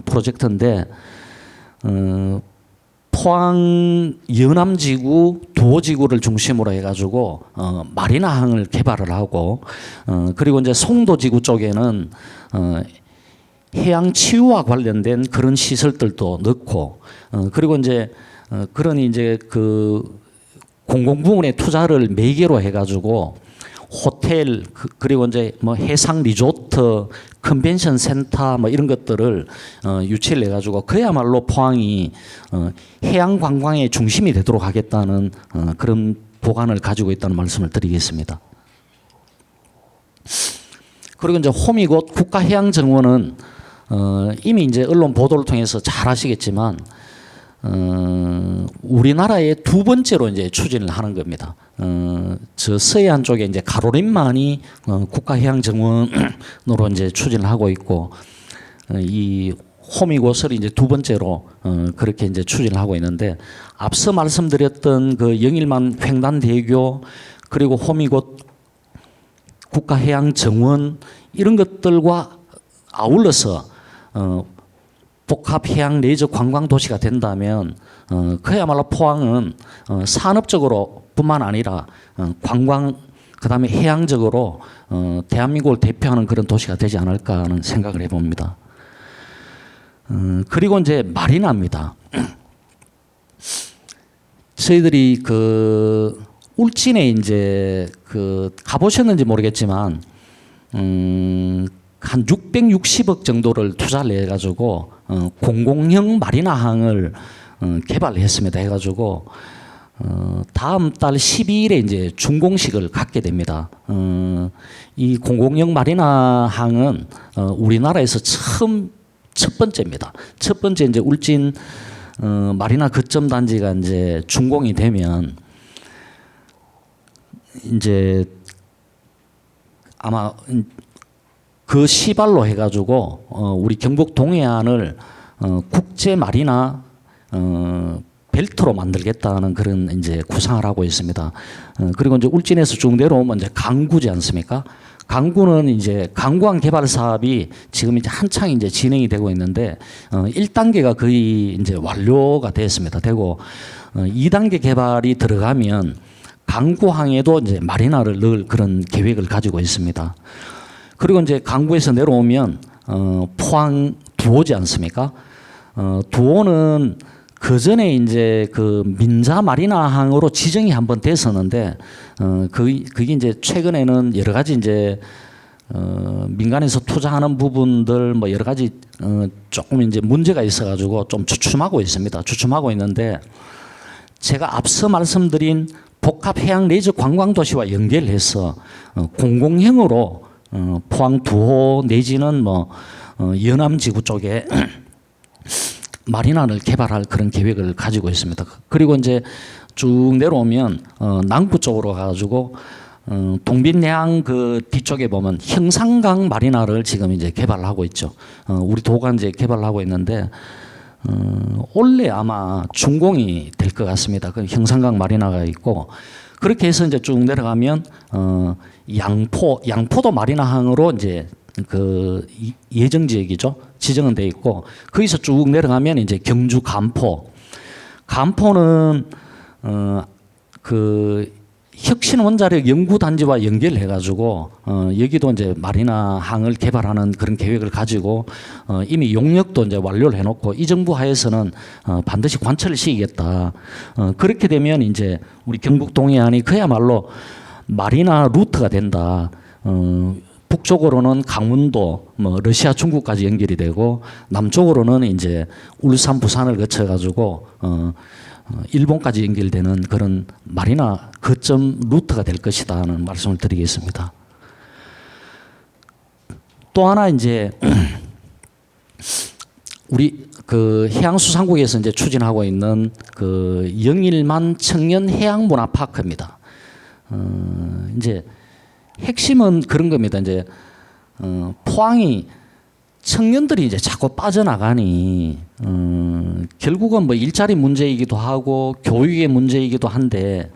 프로젝트인데 포항 연암지구 도지구를 중심으로 해가지고 마리나항을 개발을 하고 그리고 이제 송도지구 쪽에는 해양 치유와 관련된 그런 시설들도 넣고 그리고 이제 그러니 이제 그 공공 부문의 투자를 매개로 해가지고 호텔 그리고 이제 뭐 해상 리조트, 컨벤션 센터 뭐 이런 것들을 유치를 해가지고 그야말로 포항이 해양 관광의 중심이 되도록 하겠다는 그런 보관을 가지고 있다는 말씀을 드리겠습니다. 그리고 이제 호미곶 국가해양정원은 이미 이제 언론 보도를 통해서 잘 아시겠지만 우리나라의 두 번째로 이제 추진을 하는 겁니다. 저 서해안 쪽에 이제 가로림만이 국가해양정원으로 이제 추진을 하고 있고 이 호미곶을 이제 두 번째로 그렇게 이제 추진을 하고 있는데 앞서 말씀드렸던 그 영일만 횡단대교 그리고 호미곶 국가해양정원 이런 것들과 아울러서 복합 해양 레저 관광 도시가 된다면 그야말로 포항은 산업적으로 뿐만 아니라 관광 그다음에 해양적으로 대한민국을 대표하는 그런 도시가 되지 않을까 하는 생각을 해봅니다. 그리고 이제 마리나입니다. 저희들이 그 울진에 이제 그 가보셨는지 모르겠지만 한 660억 정도를 투자를 해가지고 공공형 마리나항을 개발했습니다. 해가지고 다음 달 12일에 이제 준공식을 갖게 됩니다. 이 공공형 마리나항은 우리나라에서 첫 번째입니다. 첫 번째 이제 울진 마리나 거점 단지가 이제 준공이 되면 이제 아마 그 시발로 해가지고 우리 경북 동해안을 국제 마리나 벨트로 만들겠다는 그런 이제 구상을 하고 있습니다. 그리고 이제 울진에서 쭉 내려오면 이제 강구지 않습니까? 강구는 이제 강구항 개발 사업이 지금 이제 한창 이제 진행이 되고 있는데 1단계가 거의 이제 완료가 됐습니다. 되고 2단계 개발이 들어가면 강구항에도 이제 마리나를 넣을 그런 계획을 가지고 있습니다. 그리고 이제 강구에서 내려오면 포항 두호지 않습니까? 두호는 그 전에 이제 그 민자 마리나항으로 지정이 한번 됐었는데 그게 이제 최근에는 여러 가지 이제 민간에서 투자하는 부분들 뭐 여러 가지 조금 이제 문제가 있어가지고 좀 주춤하고 있습니다. 주춤하고 있는데 제가 앞서 말씀드린 복합 해양 레저 관광 도시와 연결해서 공공형으로 포항 두호 내지는 뭐 연암지구 쪽에 마리나를 개발할 그런 계획을 가지고 있습니다. 그리고 이제 쭉 내려오면 남부 쪽으로 가가지고 동빈해양 그 뒤쪽에 보면 형산강 마리나를 지금 이제 개발하고 있죠. 우리 도가 이제 개발하고 있는데 올해 아마 준공이 될 것 같습니다. 그 형산강 마리나가 있고 그렇게 해서 이제 쭉 내려가면 양포도 마리나항으로 이제 그 예정 지역이죠. 지정은 돼 있고 거기서 쭉 내려가면 이제 경주 간포는 그 혁신 원자력 연구단지와 연결해 가지고 여기도 이제 마리나항을 개발하는 그런 계획을 가지고 이미 용역도 이제 완료를 해놓고 이 정부 하에서는 반드시 관철을 시키겠다. 그렇게 되면 이제 우리 경북 동해안이 그야말로 마리나 루트가 된다. 북쪽으로는 강원도, 뭐 러시아, 중국까지 연결이 되고 남쪽으로는 이제 울산, 부산을 거쳐 가지고 일본까지 연결되는 그런 마리나 거점 루트가 될 것이다는 말씀을 드리겠습니다. 또 하나 이제 우리 그 해양수산국에서 이제 추진하고 있는 그 영일만 청년 해양문화파크입니다. 이제 핵심은 그런 겁니다. 이제 포항이 청년들이 이제 자꾸 빠져나가니 결국은 뭐 일자리 문제이기도 하고 교육의 문제이기도 한데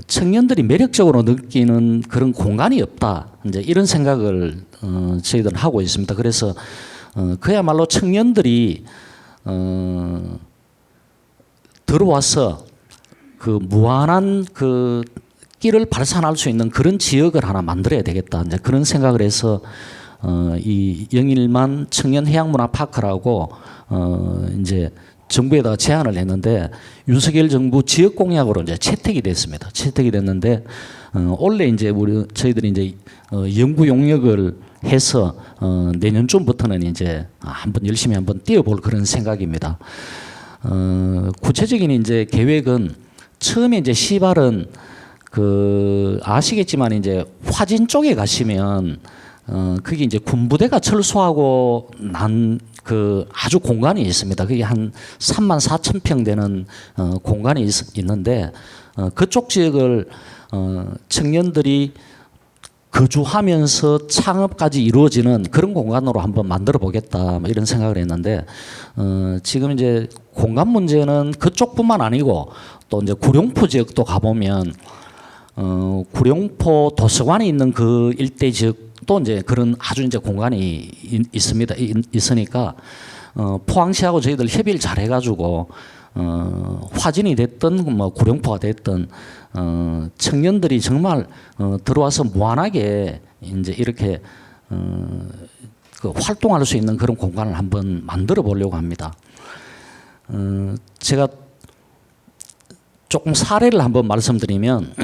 청년들이 매력적으로 느끼는 그런 공간이 없다. 이제 이런 생각을 저희들은 하고 있습니다. 그래서 그야말로 청년들이 들어와서 그 무한한 그 끼를 발산할 수 있는 그런 지역을 하나 만들어야 되겠다. 이제 그런 생각을 해서 이 영일만 청년 해양문화파크라고 이제 정부에다가 제안을 했는데 윤석열 정부 지역 공약으로 이제 채택이 됐습니다. 채택이 됐는데 원래 이제 저희들이 이제 연구 용역을 해서 내년쯤부터는 이제 한번 열심히 한번 뛰어볼 그런 생각입니다. 구체적인 이제 계획은 처음에 이제 시발은 아시겠지만 이제 화진 쪽에 가시면 그게 이제 군부대가 철수하고 난 아주 공간이 있습니다. 그게 한 3만 4천 평 되는 공간이 있는데 그쪽 지역을 청년들이 거주하면서 창업까지 이루어지는 그런 공간으로 한번 만들어 보겠다 뭐 이런 생각을 했는데 지금 이제 공간 문제는 그쪽뿐만 아니고 또 이제 구룡포 지역도 가보면 구룡포 도서관이 있는 그 일대 지역도 이제 그런 아주 이제 공간이 있습니다. 있으니까 포항시하고 저희들 협의를 잘 해가지고 화진이 됐든 뭐 구룡포가 됐든 청년들이 정말 들어와서 무한하게 이제 이렇게 활동할 수 있는 그런 공간을 한번 만들어 보려고 합니다. 제가 조금 사례를 한번 말씀드리면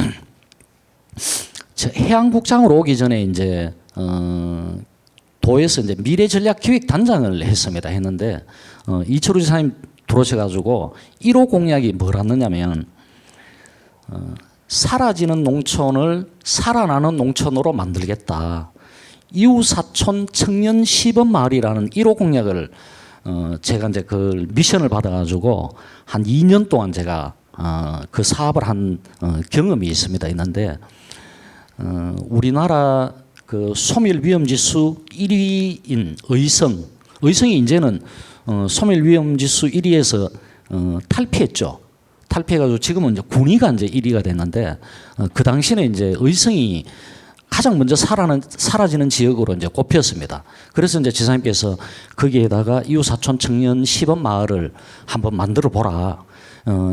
해양국장으로 오기 전에 이제 도에서 이제 미래전략기획단장을 했는데 이철우 지사님 들어오셔가지고 1호 공약이 뭐라느냐면 사라지는 농촌을 살아나는 농촌으로 만들겠다. 이웃사촌 청년 시범 마을이라는 1호 공약을 제가 이제 그 미션을 받아가지고 한 2년 동안 제가 그 사업을 한 경험이 있는데 우리나라 그 소멸 위험지수 1위인 의성이 이제는 소멸 위험지수 1위에서 탈피했죠. 탈피해가지고 지금은 이제 군위가 이제 1위가 됐는데 그 당시에 이제 의성이 가장 먼저 사라지는 지역으로 이제 꼽혔습니다. 그래서 이제 지사님께서 거기에다가 이웃사촌 청년 시범 마을을 한번 만들어 보라.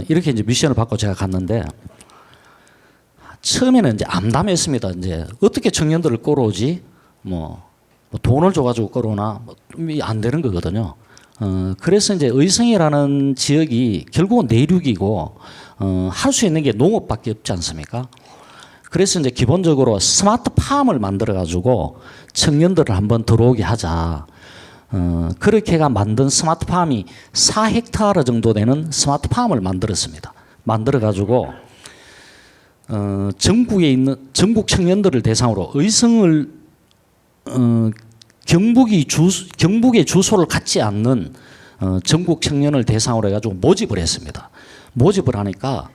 이렇게 이제 미션을 받고 제가 갔는데 처음에는 이제 암담했습니다. 이제 어떻게 청년들을 끌어오지? 뭐 돈을 줘가지고 끌어오나 안 되는 거거든요. 그래서 이제 의성이라는 지역이 결국은 내륙이고 할 수 있는 게 농업밖에 없지 않습니까? 그래서 이제 기본적으로 스마트 팜을 만들어 가지고 청년들을 한번 들어오게 하자. 그렇게가 만든 스마트 팜이 4헥타르 정도 되는 스마트 팜을 만들었습니다. 만들어 가지고 전국에 있는 전국 청년들을 대상으로 의성을 경북의 주소를 갖지 않는 전국 청년을 대상으로 해가지고 모집을 했습니다. 모집을 하니까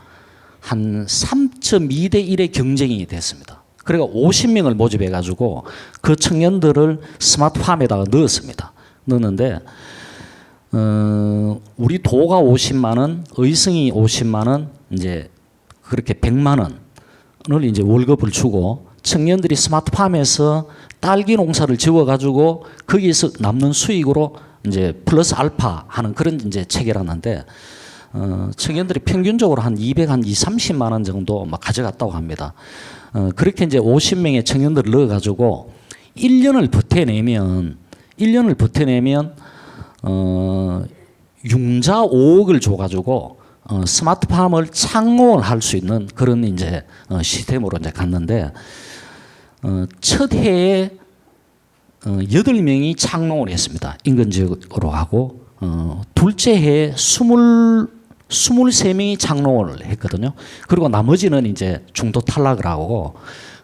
한 3.2대 1의 경쟁이 됐습니다. 그러니까 50명을 모집해가지고 그 청년들을 스마트팜에다가 넣었습니다. 넣었는데 우리 도가 50만 원, 의성이 50만 원, 이제 그렇게 100만 원을 이제 월급을 주고 청년들이 스마트팜에서 딸기 농사를 지어가지고 거기에서 남는 수익으로 이제 플러스 알파 하는 그런 이제 체계라는데 청년들이 평균적으로 한 230만 원 정도 막 가져갔다고 합니다. 그렇게 이제 50명의 청년들을 넣어가지고 1년을 버텨내면 융자 5억을 줘가지고 스마트팜을 창업할 수 있는 그런 이제 시스템으로 이제 갔는데 첫 해에 8명이 창농을 했습니다. 인근 지역으로 하고 둘째 해에 23명이 창농을 했거든요. 그리고 나머지는 이제 중도 탈락을 하고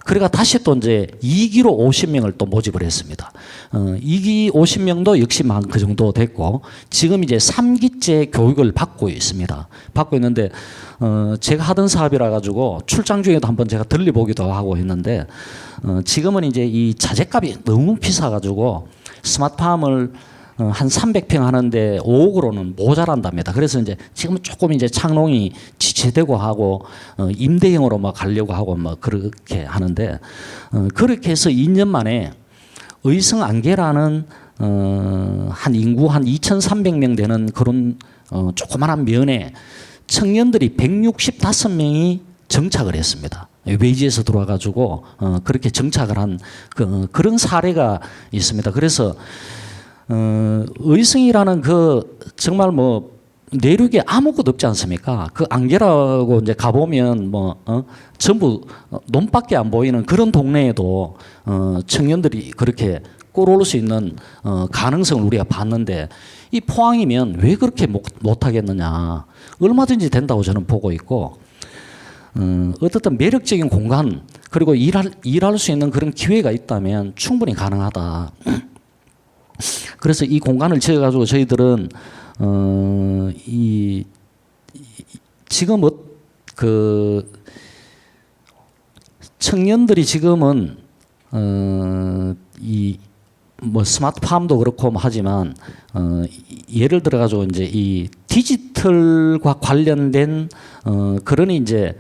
그러니까 다시 또 이제 2기로 50명을 또 모집을 했습니다. 2기 50명도 역시 그 정도 됐고 지금 이제 3기째 교육을 받고 있습니다. 받고 있는데 제가 하던 사업이라 가지고 출장 중에도 한번 제가 들려보기도 하고 했는데 지금은 이제 이 자재값이 너무 비싸 가지고 스마트팜을 한 300평 하는데 5억으로는 모자란답니다. 그래서 이제 지금은 조금 이제 창농이 지체되고 하고 임대형으로 막 가려고 하고 막 그렇게 하는데 그렇게 해서 2년 만에 의성 안개라는 한 인구 한 2,300명 되는 그런 조그만한 면에 청년들이 165명이 정착을 했습니다. 외지에서 들어와가지고 그렇게 정착을 한 그런 사례가 있습니다. 그래서 의성이라는 그 정말 뭐 내륙에 아무것도 없지 않습니까? 그 안개라고 이제 가보면 전부 논밖에 안 보이는 그런 동네에도 청년들이 그렇게 끌어올 수 있는 가능성을 우리가 봤는데 이 포항이면 왜 그렇게 못하겠느냐. 얼마든지 된다고 저는 보고 있고 어떻든 매력적인 공간 그리고 일할 수 있는 그런 기회가 있다면 충분히 가능하다. 그래서 이 공간을 지어가지고 저희들은 지금 그 청년들이 지금은 뭐 스마트팜도 그렇고 하지만 예를 들어 가지고 이제 이 디지털과 관련된 그런 이제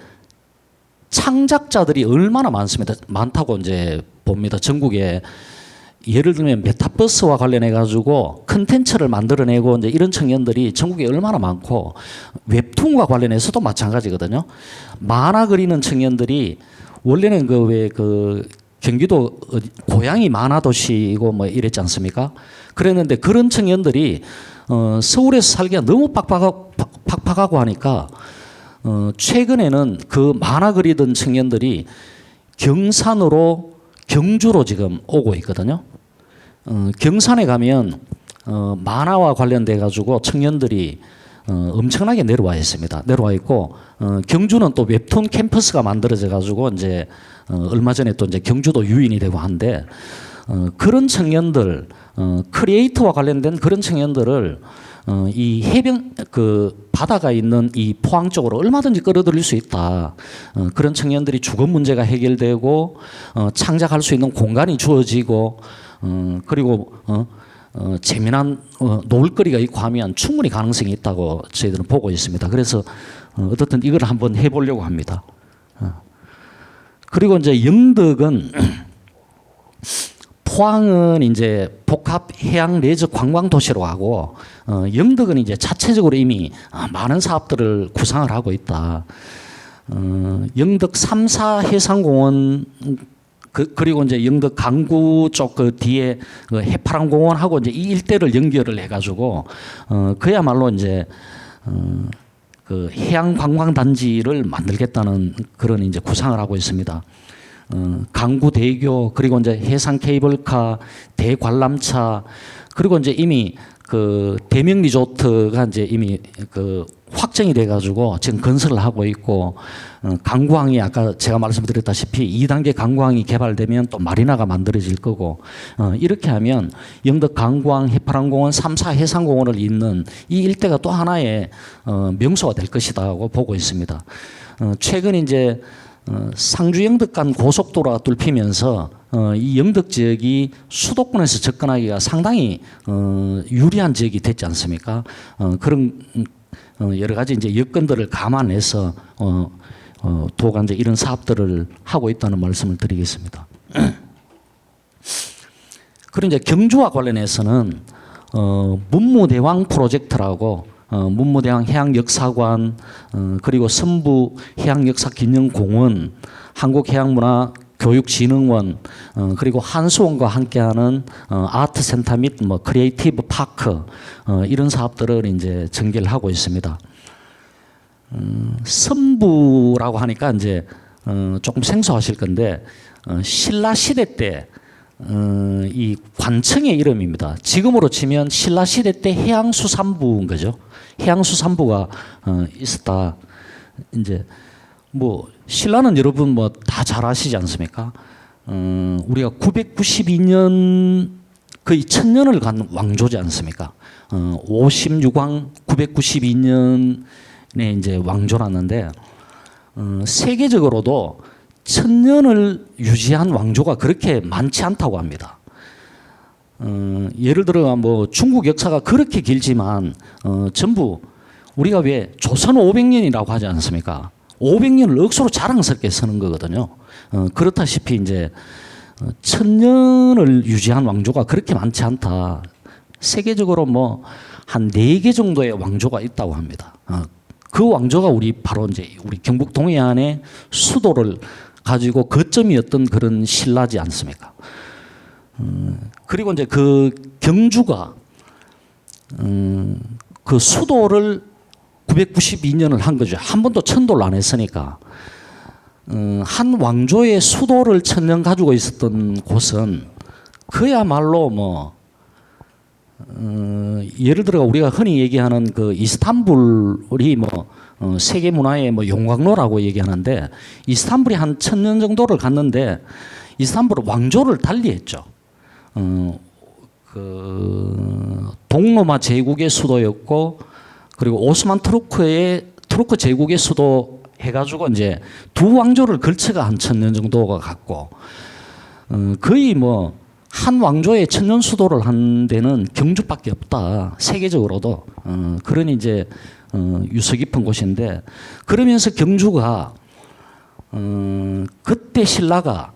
창작자들이 얼마나 많다고 이제 봅니다. 전국에 예를 들면 메타버스와 관련해 가지고 컨텐츠를 만들어내고 이제 이런 청년들이 전국에 얼마나 많고 웹툰과 관련해서도 마찬가지거든요. 만화 그리는 청년들이 원래는 그 경기도 고향이 만화 도시이고 뭐 이랬지 않습니까? 그랬는데 그런 청년들이 서울에서 살기가 너무 팍팍하고 하니까 최근에는 그 만화 그리던 청년들이 경주로 지금 오고 있거든요. 경산에 가면 만화와 관련돼 가지고 청년들이 엄청나게 내려와 있습니다. 내려와 있고 경주는 또 웹툰 캠퍼스가 만들어져 가지고 이제 얼마 전에 또 이제 경주도 유인이 되고 한데 그런 청년들 크리에이터와 관련된 그런 청년들을 이 해변 그 바다가 있는 이 포항 쪽으로 얼마든지 끌어들일 수 있다. 그런 청년들이 주거 문제가 해결되고 창작할 수 있는 공간이 주어지고 그리고 재미난 놀거리가 있고 하면 충분히 가능성이 있다고 저희들은 보고 있습니다. 그래서 어떻든 이걸 한번 해보려고 합니다. 그리고 이제 영덕은 포항은 이제 복합 해양 레저 관광 도시로 하고 영덕은 이제 자체적으로 이미 많은 사업들을 구상을 하고 있다. 영덕 3사 해상공원 그리고 이제 영덕 강구 쪽 그 뒤에 그 해파랑공원하고 이제 이 일대를 연결을 해가지고 그야말로 이제 그 해양 관광 단지를 만들겠다는 그런 이제 구상을 하고 있습니다. 강구대교 그리고 이제 해상 케이블카 대관람차 그리고 이제 이미 그 대명 리조트가 이제 이미 그 확정이 돼 가지고 지금 건설을 하고 있고 강구항이 아까 제가 말씀드렸다시피 2단계 강구항이 개발되면 또 마리나가 만들어질 거고 이렇게 하면 영덕 강구항 해파랑공원 3사 해상공원을 잇는 이 일대가 또 하나의 명소가 될 것이다고 보고 있습니다. 최근 이제 상주 영덕 간 고속도로가 뚫히면서 이 영덕 지역이 수도권에서 접근하기가 상당히 유리한 지역이 됐지 않습니까? 그런 여러 가지 이제 여건들을 감안해서 도가 이제 이런 사업들을 하고 있다는 말씀을 드리겠습니다. 그리고 이제 경주와 관련해서는 문무대왕 프로젝트라고 문무대왕 해양역사관 그리고 선부 해양역사기념공원 한국해양문화교육진흥원 그리고 한수원과 함께하는 아트센터 및 뭐 크리에이티브 파크 이런 사업들을 이제 전개를 하고 있습니다. 선부라고 하니까 이제 조금 생소하실 건데 신라 시대 때 이 관청의 이름입니다. 지금으로 치면 신라 시대 때 해양수산부인 거죠. 해양수산부가 있었다. 이제 뭐 신라는 여러분 뭐 다 잘 아시지 않습니까? 우리가 992년 거의 1000년을 간 왕조지 않습니까? 56왕 992년에 이제 왕조라는데 세계적으로도 1000년을 유지한 왕조가 그렇게 많지 않다고 합니다. 예를 들어 뭐 중국 역사가 그렇게 길지만 전부 우리가 왜 조선 500년이라고 하지 않습니까? 500년을 억수로 자랑스럽게 쓰는 거거든요. 그렇다시피 이제 1000년을 유지한 왕조가 그렇게 많지 않다. 세계적으로 뭐 한 4개 정도의 왕조가 있다고 합니다. 그 왕조가 바로 이제 우리 경북 동해안의 수도를 가지고 거점이었던 그런 신라지 않습니까? 그리고 이제 그 경주가 그 수도를 992년을 한 거죠. 한 번도 천도를 안 했으니까. 한 왕조의 수도를 천년 가지고 있었던 곳은 그야말로 뭐 예를 들어 우리가 흔히 얘기하는 그 이스탄불이 뭐 세계 문화의 뭐 용광로라고 얘기하는데, 이스탄불이 한 1000년 정도를 갔는데 이스탄불은 왕조를 달리했죠. 그 동로마 제국의 수도였고, 그리고 오스만 투르크 제국의 수도 해가지고 이제 두 왕조를 걸쳐가 한 1000년 정도가 갔고, 거의 뭐 한 왕조의 천년 수도를 한 데는 경주밖에 없다. 세계적으로도 그런 이제 유서 깊은 곳인데, 그러면서 경주가 그때 신라가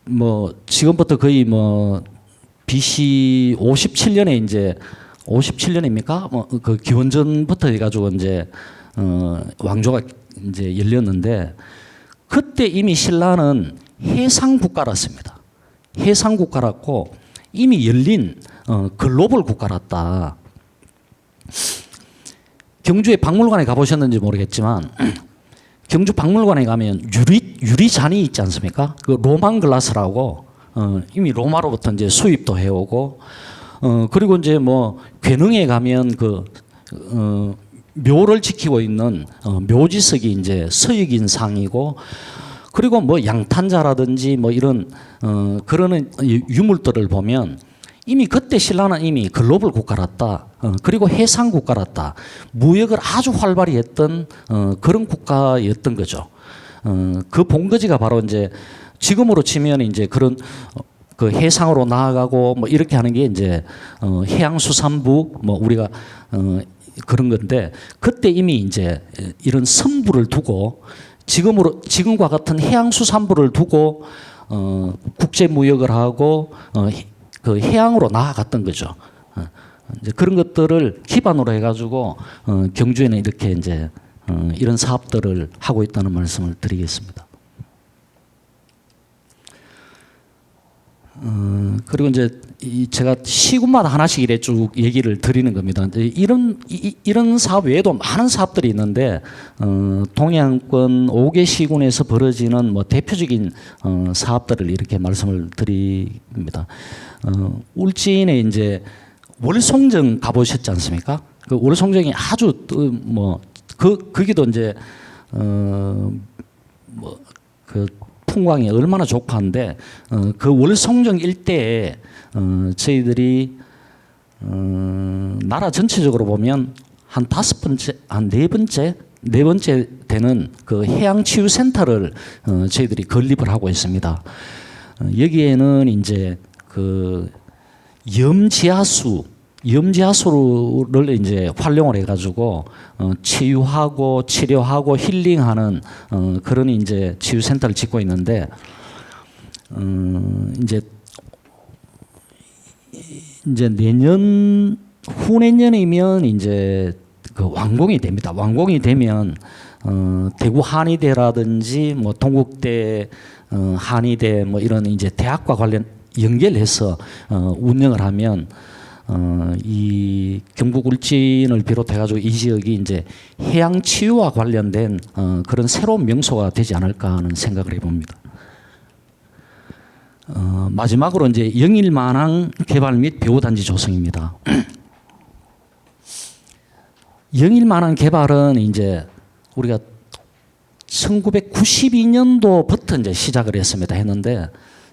뭐 지금부터 거의 뭐 BC 57년에 이제 57년입니까? 뭐 그 기원전부터 해가지고 이제 왕조가 이제 열렸는데, 그때 이미 신라는 해상 국가랐습니다. 해상 국가랐고 이미 열린 글로벌 국가랐다. 경주에 박물관에 가보셨는지 모르겠지만 경주 박물관에 가면 유리 잔이 있지 않습니까? 그 로만 글라스라고 이미 로마로부터 이제 수입도 해오고, 그리고 이제 뭐 괴능에 가면 그 묘를 지키고 있는 묘지석이 이제 서역인 상이고, 그리고 뭐 양탄자라든지 뭐 이런 그런 유물들을 보면 이미 그때 신라는 이미 글로벌 국가랐다. 그리고 해상 국가랐다. 무역을 아주 활발히 했던 그런 국가였던 거죠. 그 본거지가 바로 이제 지금으로 치면 이제 그런 그 해상으로 나아가고 뭐 이렇게 하는 게 이제 해양수산부 뭐 우리가 그런 건데, 그때 이미 이제 이런 선부를 두고 지금과 같은 해양수산부를 두고 국제 무역을 하고 그 해양으로 나아갔던 거죠. 이제 그런 것들을 기반으로 해가지고 경주에는 이렇게 이제 이런 사업들을 하고 있다는 말씀을 드리겠습니다. 그리고 이제 제가 시군마다 하나씩 이래 쭉 얘기를 드리는 겁니다. 이런 사업 외에도 많은 사업들이 있는데 동해안권 5개 시군에서 벌어지는 뭐 대표적인 사업들을 이렇게 말씀을 드립니다. 울진에 이제 월송정 가보셨지 않습니까? 그 월송정이 아주 뭐 거기도 이제 뭐 그 풍광이 얼마나 좋고 한데, 그 월송정 일대에 저희들이 나라 전체적으로 보면 한 5번째, 한 4번째 되는 그 해양치유센터를 저희들이 건립을 하고 있습니다. 여기에는 이제 그 염지하수를 이제 활용을 해가지고 치유하고 치료하고 힐링하는 그런 이제 치유센터를 짓고 있는데, 이제 내년 후내년이면 이제 그 완공이 됩니다. 완공이 되면 대구 한의대라든지 뭐 동국대 한의대 뭐 이런 이제 대학과 관련 연결해서 운영을 하면 이 경북 울진을 비롯해가지고 이 지역이 이제 해양 치유와 관련된 그런 새로운 명소가 되지 않을까 하는 생각을 해봅니다. 마지막으로 이제 영일만항 개발 및 배후단지 조성입니다. 영일만항 개발은 이제 우리가 1992년도부터 이제 시작을 했는데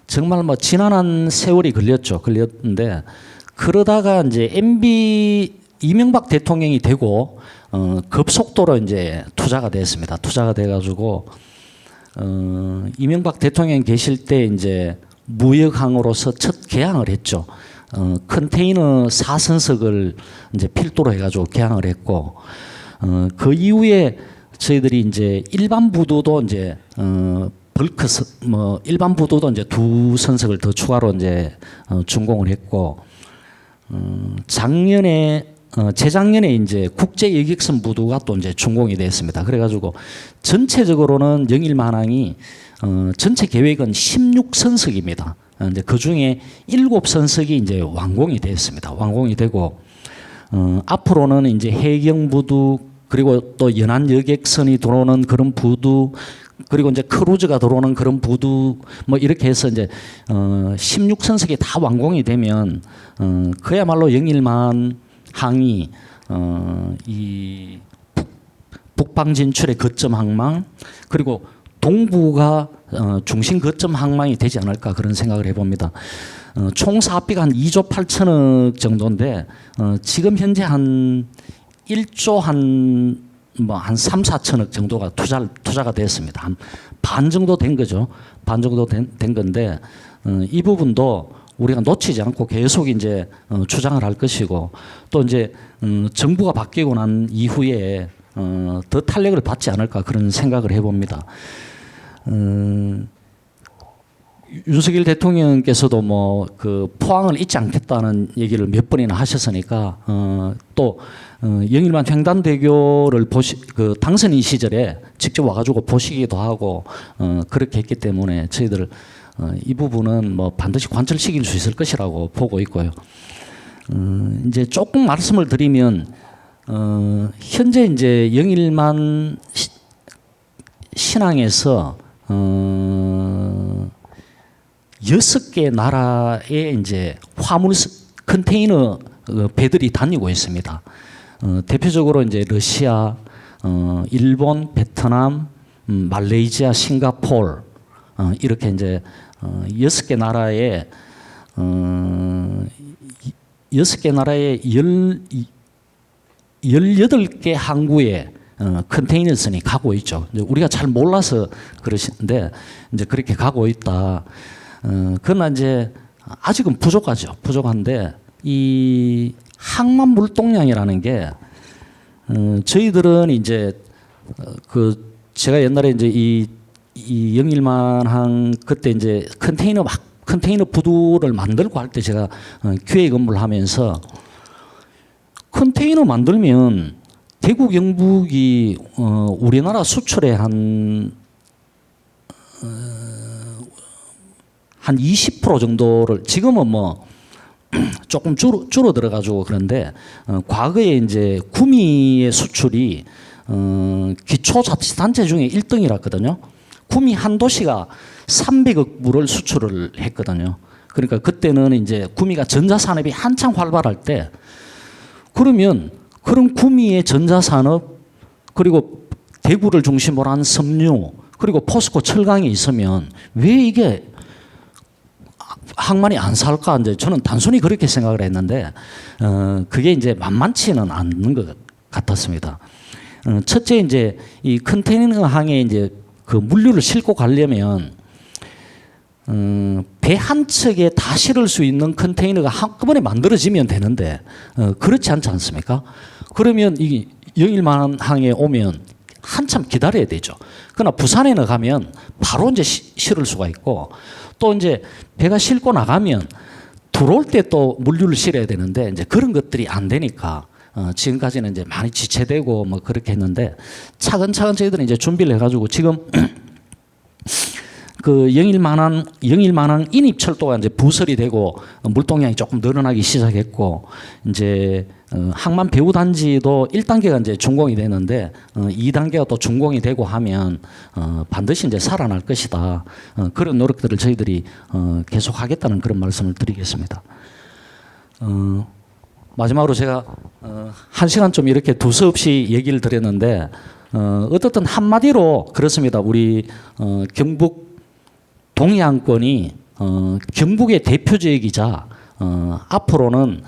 정말 뭐 지난한 세월이 걸렸는데, 그러다가 이제 MB 이명박 대통령이 되고 급속도로 이제 투자가 됐습니다. 투자가 돼가지고 이명박 대통령 계실 때 이제 무역항으로서 첫 개항을 했죠. 컨테이너 4선석을 이제 필두로 해가지고 개항을 했고, 그 이후에 저희들이 이제 일반 부두도 이제 벌크 뭐 일반 부두도 이제 2선석을 더 추가로 이제 준공을 했고, 작년에 재작년에 이제 국제 여객선 부두가 또 이제 준공이 됐습니다. 그래가지고 전체적으로는 영일만항이 전체 계획은 16선석입니다. 이제 그 중에 7선석이 이제 완공이 됐습니다. 완공이 되고 앞으로는 이제 해경 부두 그리고 또 연안 여객선이 들어오는 그런 부두 그리고 이제 크루즈가 들어오는 그런 부두 뭐 이렇게 해서 이제 16선석이 다 완공이 되면 그야말로 영일만 항이 이 북방 진출의 거점 항망 그리고 동부가 중심 거점 항망이 되지 않을까 그런 생각을 해봅니다. 총 사업비가 한 2조 8천억 정도인데 지금 현재 한 1조 한 3, 4천억 정도가 투자가 됐습니다. 한 반 정도 된 거죠. 반 정도 된 건데 이 부분도 우리가 놓치지 않고 계속 이제 주장을 할 것이고 또 이제 정부가 바뀌고 난 이후에 더 탄력을 받지 않을까 그런 생각을 해봅니다. 윤석열 대통령께서도 뭐 그 포항을 잊지 않겠다는 얘기를 몇 번이나 하셨으니까 또 영일만 횡단대교를 그 당선인 시절에 직접 와가지고 보시기도 하고 그렇게 했기 때문에 저희들 이 부분은 뭐 반드시 관철시킬 수 있을 것이라고 보고 있고요. 이제 조금 말씀을 드리면 현재 이제 영일만 신항에서 6개 나라의 이제 화물 컨테이너 배들이 다니고 있습니다. 대표적으로 이제 러시아, 일본, 베트남, 말레이시아, 싱가포르 이렇게 이제 6개 나라에 6개 나라의 18개 항구에 컨테이너선이 가고 있죠. 우리가 잘 몰라서 그러시는데 이제 그렇게 가고 있다. 그러나 이제 아직은 부족하죠. 부족한데 이 항만 물동량이라는 게 저희들은 이제 그 제가 옛날에 이제 이 영일만항 그때 이제 컨테이너 부두를 만들고 할 때 제가 기획 업무를 하면서 컨테이너 만들면 대구 경북이 우리나라 수출의 한 20% 정도를 지금은 뭐 조금 줄어들어 가지고 그런데 과거에 이제 구미의 수출이 기초자치단체 중에 1등이랐거든요. 구미 한 도시가 300억 불을 수출을 했거든요. 그러니까 그때는 이제 구미가 전자산업이 한창 활발할 때 그러면 그런 구미의 전자산업 그리고 대구를 중심으로 한 섬유 그리고 포스코 철강이 있으면 왜 이게 항만이 안 살까? 이제 저는 단순히 그렇게 생각을 했는데 그게 이제 만만치는 않는 것 같았습니다. 첫째 이제 이 컨테이너 항에 이제 그 물류를 싣고 가려면 배 한 척에 다 실을 수 있는 컨테이너가 한꺼번에 만들어지면 되는데 그렇지 않지 않습니까? 그러면 이 영일만항에 오면 한참 기다려야 되죠. 그러나 부산에는 가면 바로 이제 실을 수가 있고 또 이제 배가 싣고 나가면 들어올 때 또 물류를 실어야 되는데 이제 그런 것들이 안 되니까 지금까지는 이제 많이 지체되고 뭐 그렇게 했는데 차근차근 저희들은 이제 준비를 해가지고 지금 그 영일만항 인입 철도가 이제 부설이 되고 물동량이 조금 늘어나기 시작했고 이제 항만 배후 단지도 1단계가 이제 준공이 되는데 2단계가 또 준공이 되고 하면 반드시 이제 살아날 것이다. 그런 노력들을 저희들이 계속 하겠다는 그런 말씀을 드리겠습니다. 마지막으로 제가 1시간 좀 이렇게 두서없이 얘기를 드렸는데 어떻든 한마디로 그렇습니다. 우리 경북 동해안권이 경북의 대표지역이자 앞으로는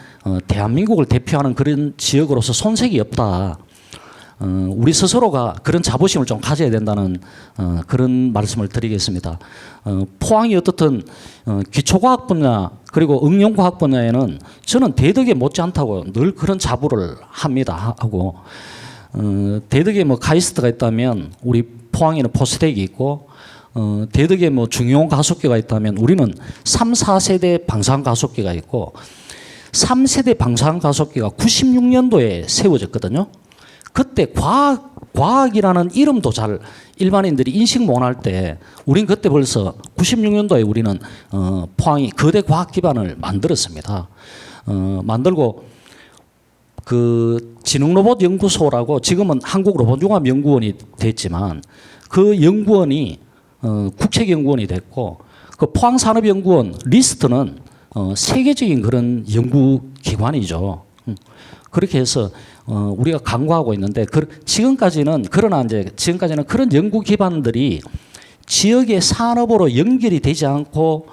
대한민국을 대표하는 그런 지역으로서 손색이 없다. 우리 스스로가 그런 자부심을 좀 가져야 된다는 그런 말씀을 드리겠습니다. 포항이 어떻든 기초과학 분야 그리고 응용과학 분야에는 저는 대덕에 못지않다고 늘 그런 자부를 합니다. 하고 대덕에 뭐 카이스트가 있다면 우리 포항에는 포스텍이 있고 대덕에 뭐 중용 가속기가 있다면 우리는 3, 4세대 방산 가속기가 있고 3세대 방사능 가속기가 96년도에 세워졌거든요. 그때 과학이라는 이름도 잘 일반인들이 인식 못할 때 우린 그때 벌써 96년도에 우리는 포항이 거대 과학 기반을 만들었습니다. 만들고 그 지능로봇 연구소라고 지금은 한국로봇융합연구원이 됐지만 그 연구원이 국책연구원이 됐고 그 포항산업연구원 리스트는 세계적인 그런 연구기관이죠. 그렇게 해서 우리가 강구하고 있는데 지금까지는 그런 연구 기반들이 지역의 산업으로 연결이 되지 않고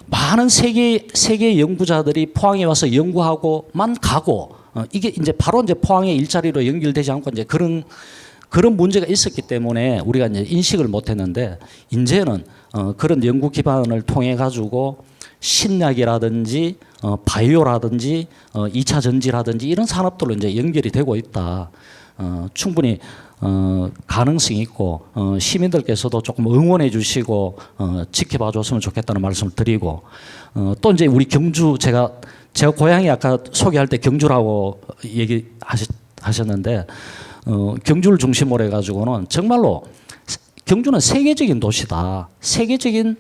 많은 세계 연구자들이 포항에 와서 연구하고만 가고 이게 이제 바로 이제 포항의 일자리로 연결되지 않고 이제 그런 문제가 있었기 때문에 우리가 이제 인식을 못했는데 이제는 그런 연구 기반을 통해 가지고 신약이라든지 바이오라든지 2차 전지라든지 이런 산업들로 이제 연결이 되고 있다. 충분히 가능성이 있고 시민들께서도 조금 응원해 주시고 지켜봐 줬으면 좋겠다는 말씀을 드리고 또 이제 우리 경주 제가 고향이 아까 소개할 때 경주라고 얘기하셨는데 경주를 중심으로 해가지고는 정말로 경주는 세계적인 도시다. 세계적인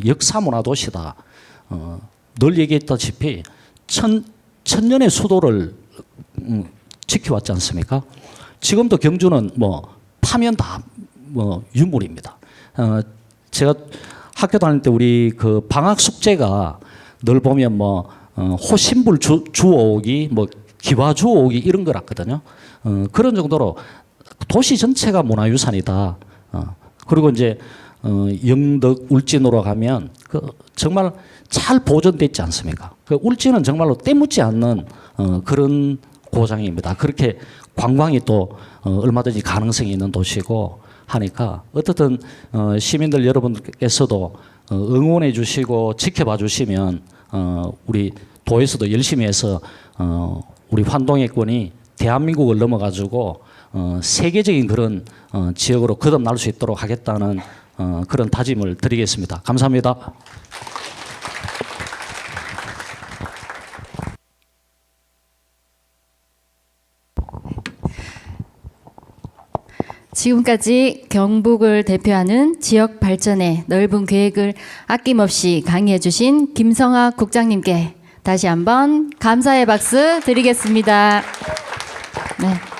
역사 문화 도시다. 늘 얘기했다시피 천년의 수도를 지켜왔지 않습니까? 지금도 경주는 뭐 파면 다 뭐 유물입니다. 제가 학교 다닐 때 우리 그 방학 숙제가 늘 보면 뭐 호신불 주워오기, 뭐 기와 주워오기 이런 거랐거든요. 그런 정도로 도시 전체가 문화유산이다. 그리고 이제 영덕 울진으로 가면 그 정말 잘 보존돼 있지 않습니까? 그 울진은 정말로 때묻지 않는 그런 고장입니다. 그렇게 관광이 또 얼마든지 가능성이 있는 도시고 하니까 어떻든 시민들 여러분께서도 응원해 주시고 지켜봐 주시면 우리 도에서도 열심히 해서 우리 환동해권이 대한민국을 넘어가지고 세계적인 그런 지역으로 거듭날 수 있도록 하겠다는 그런 다짐을 드리겠습니다. 감사합니다. 지금까지 경북을 대표하는 지역 발전의 넓은 계획을 아낌없이 강의해 주신 김성학 국장님께 다시 한번 감사의 박수 드리겠습니다. 네.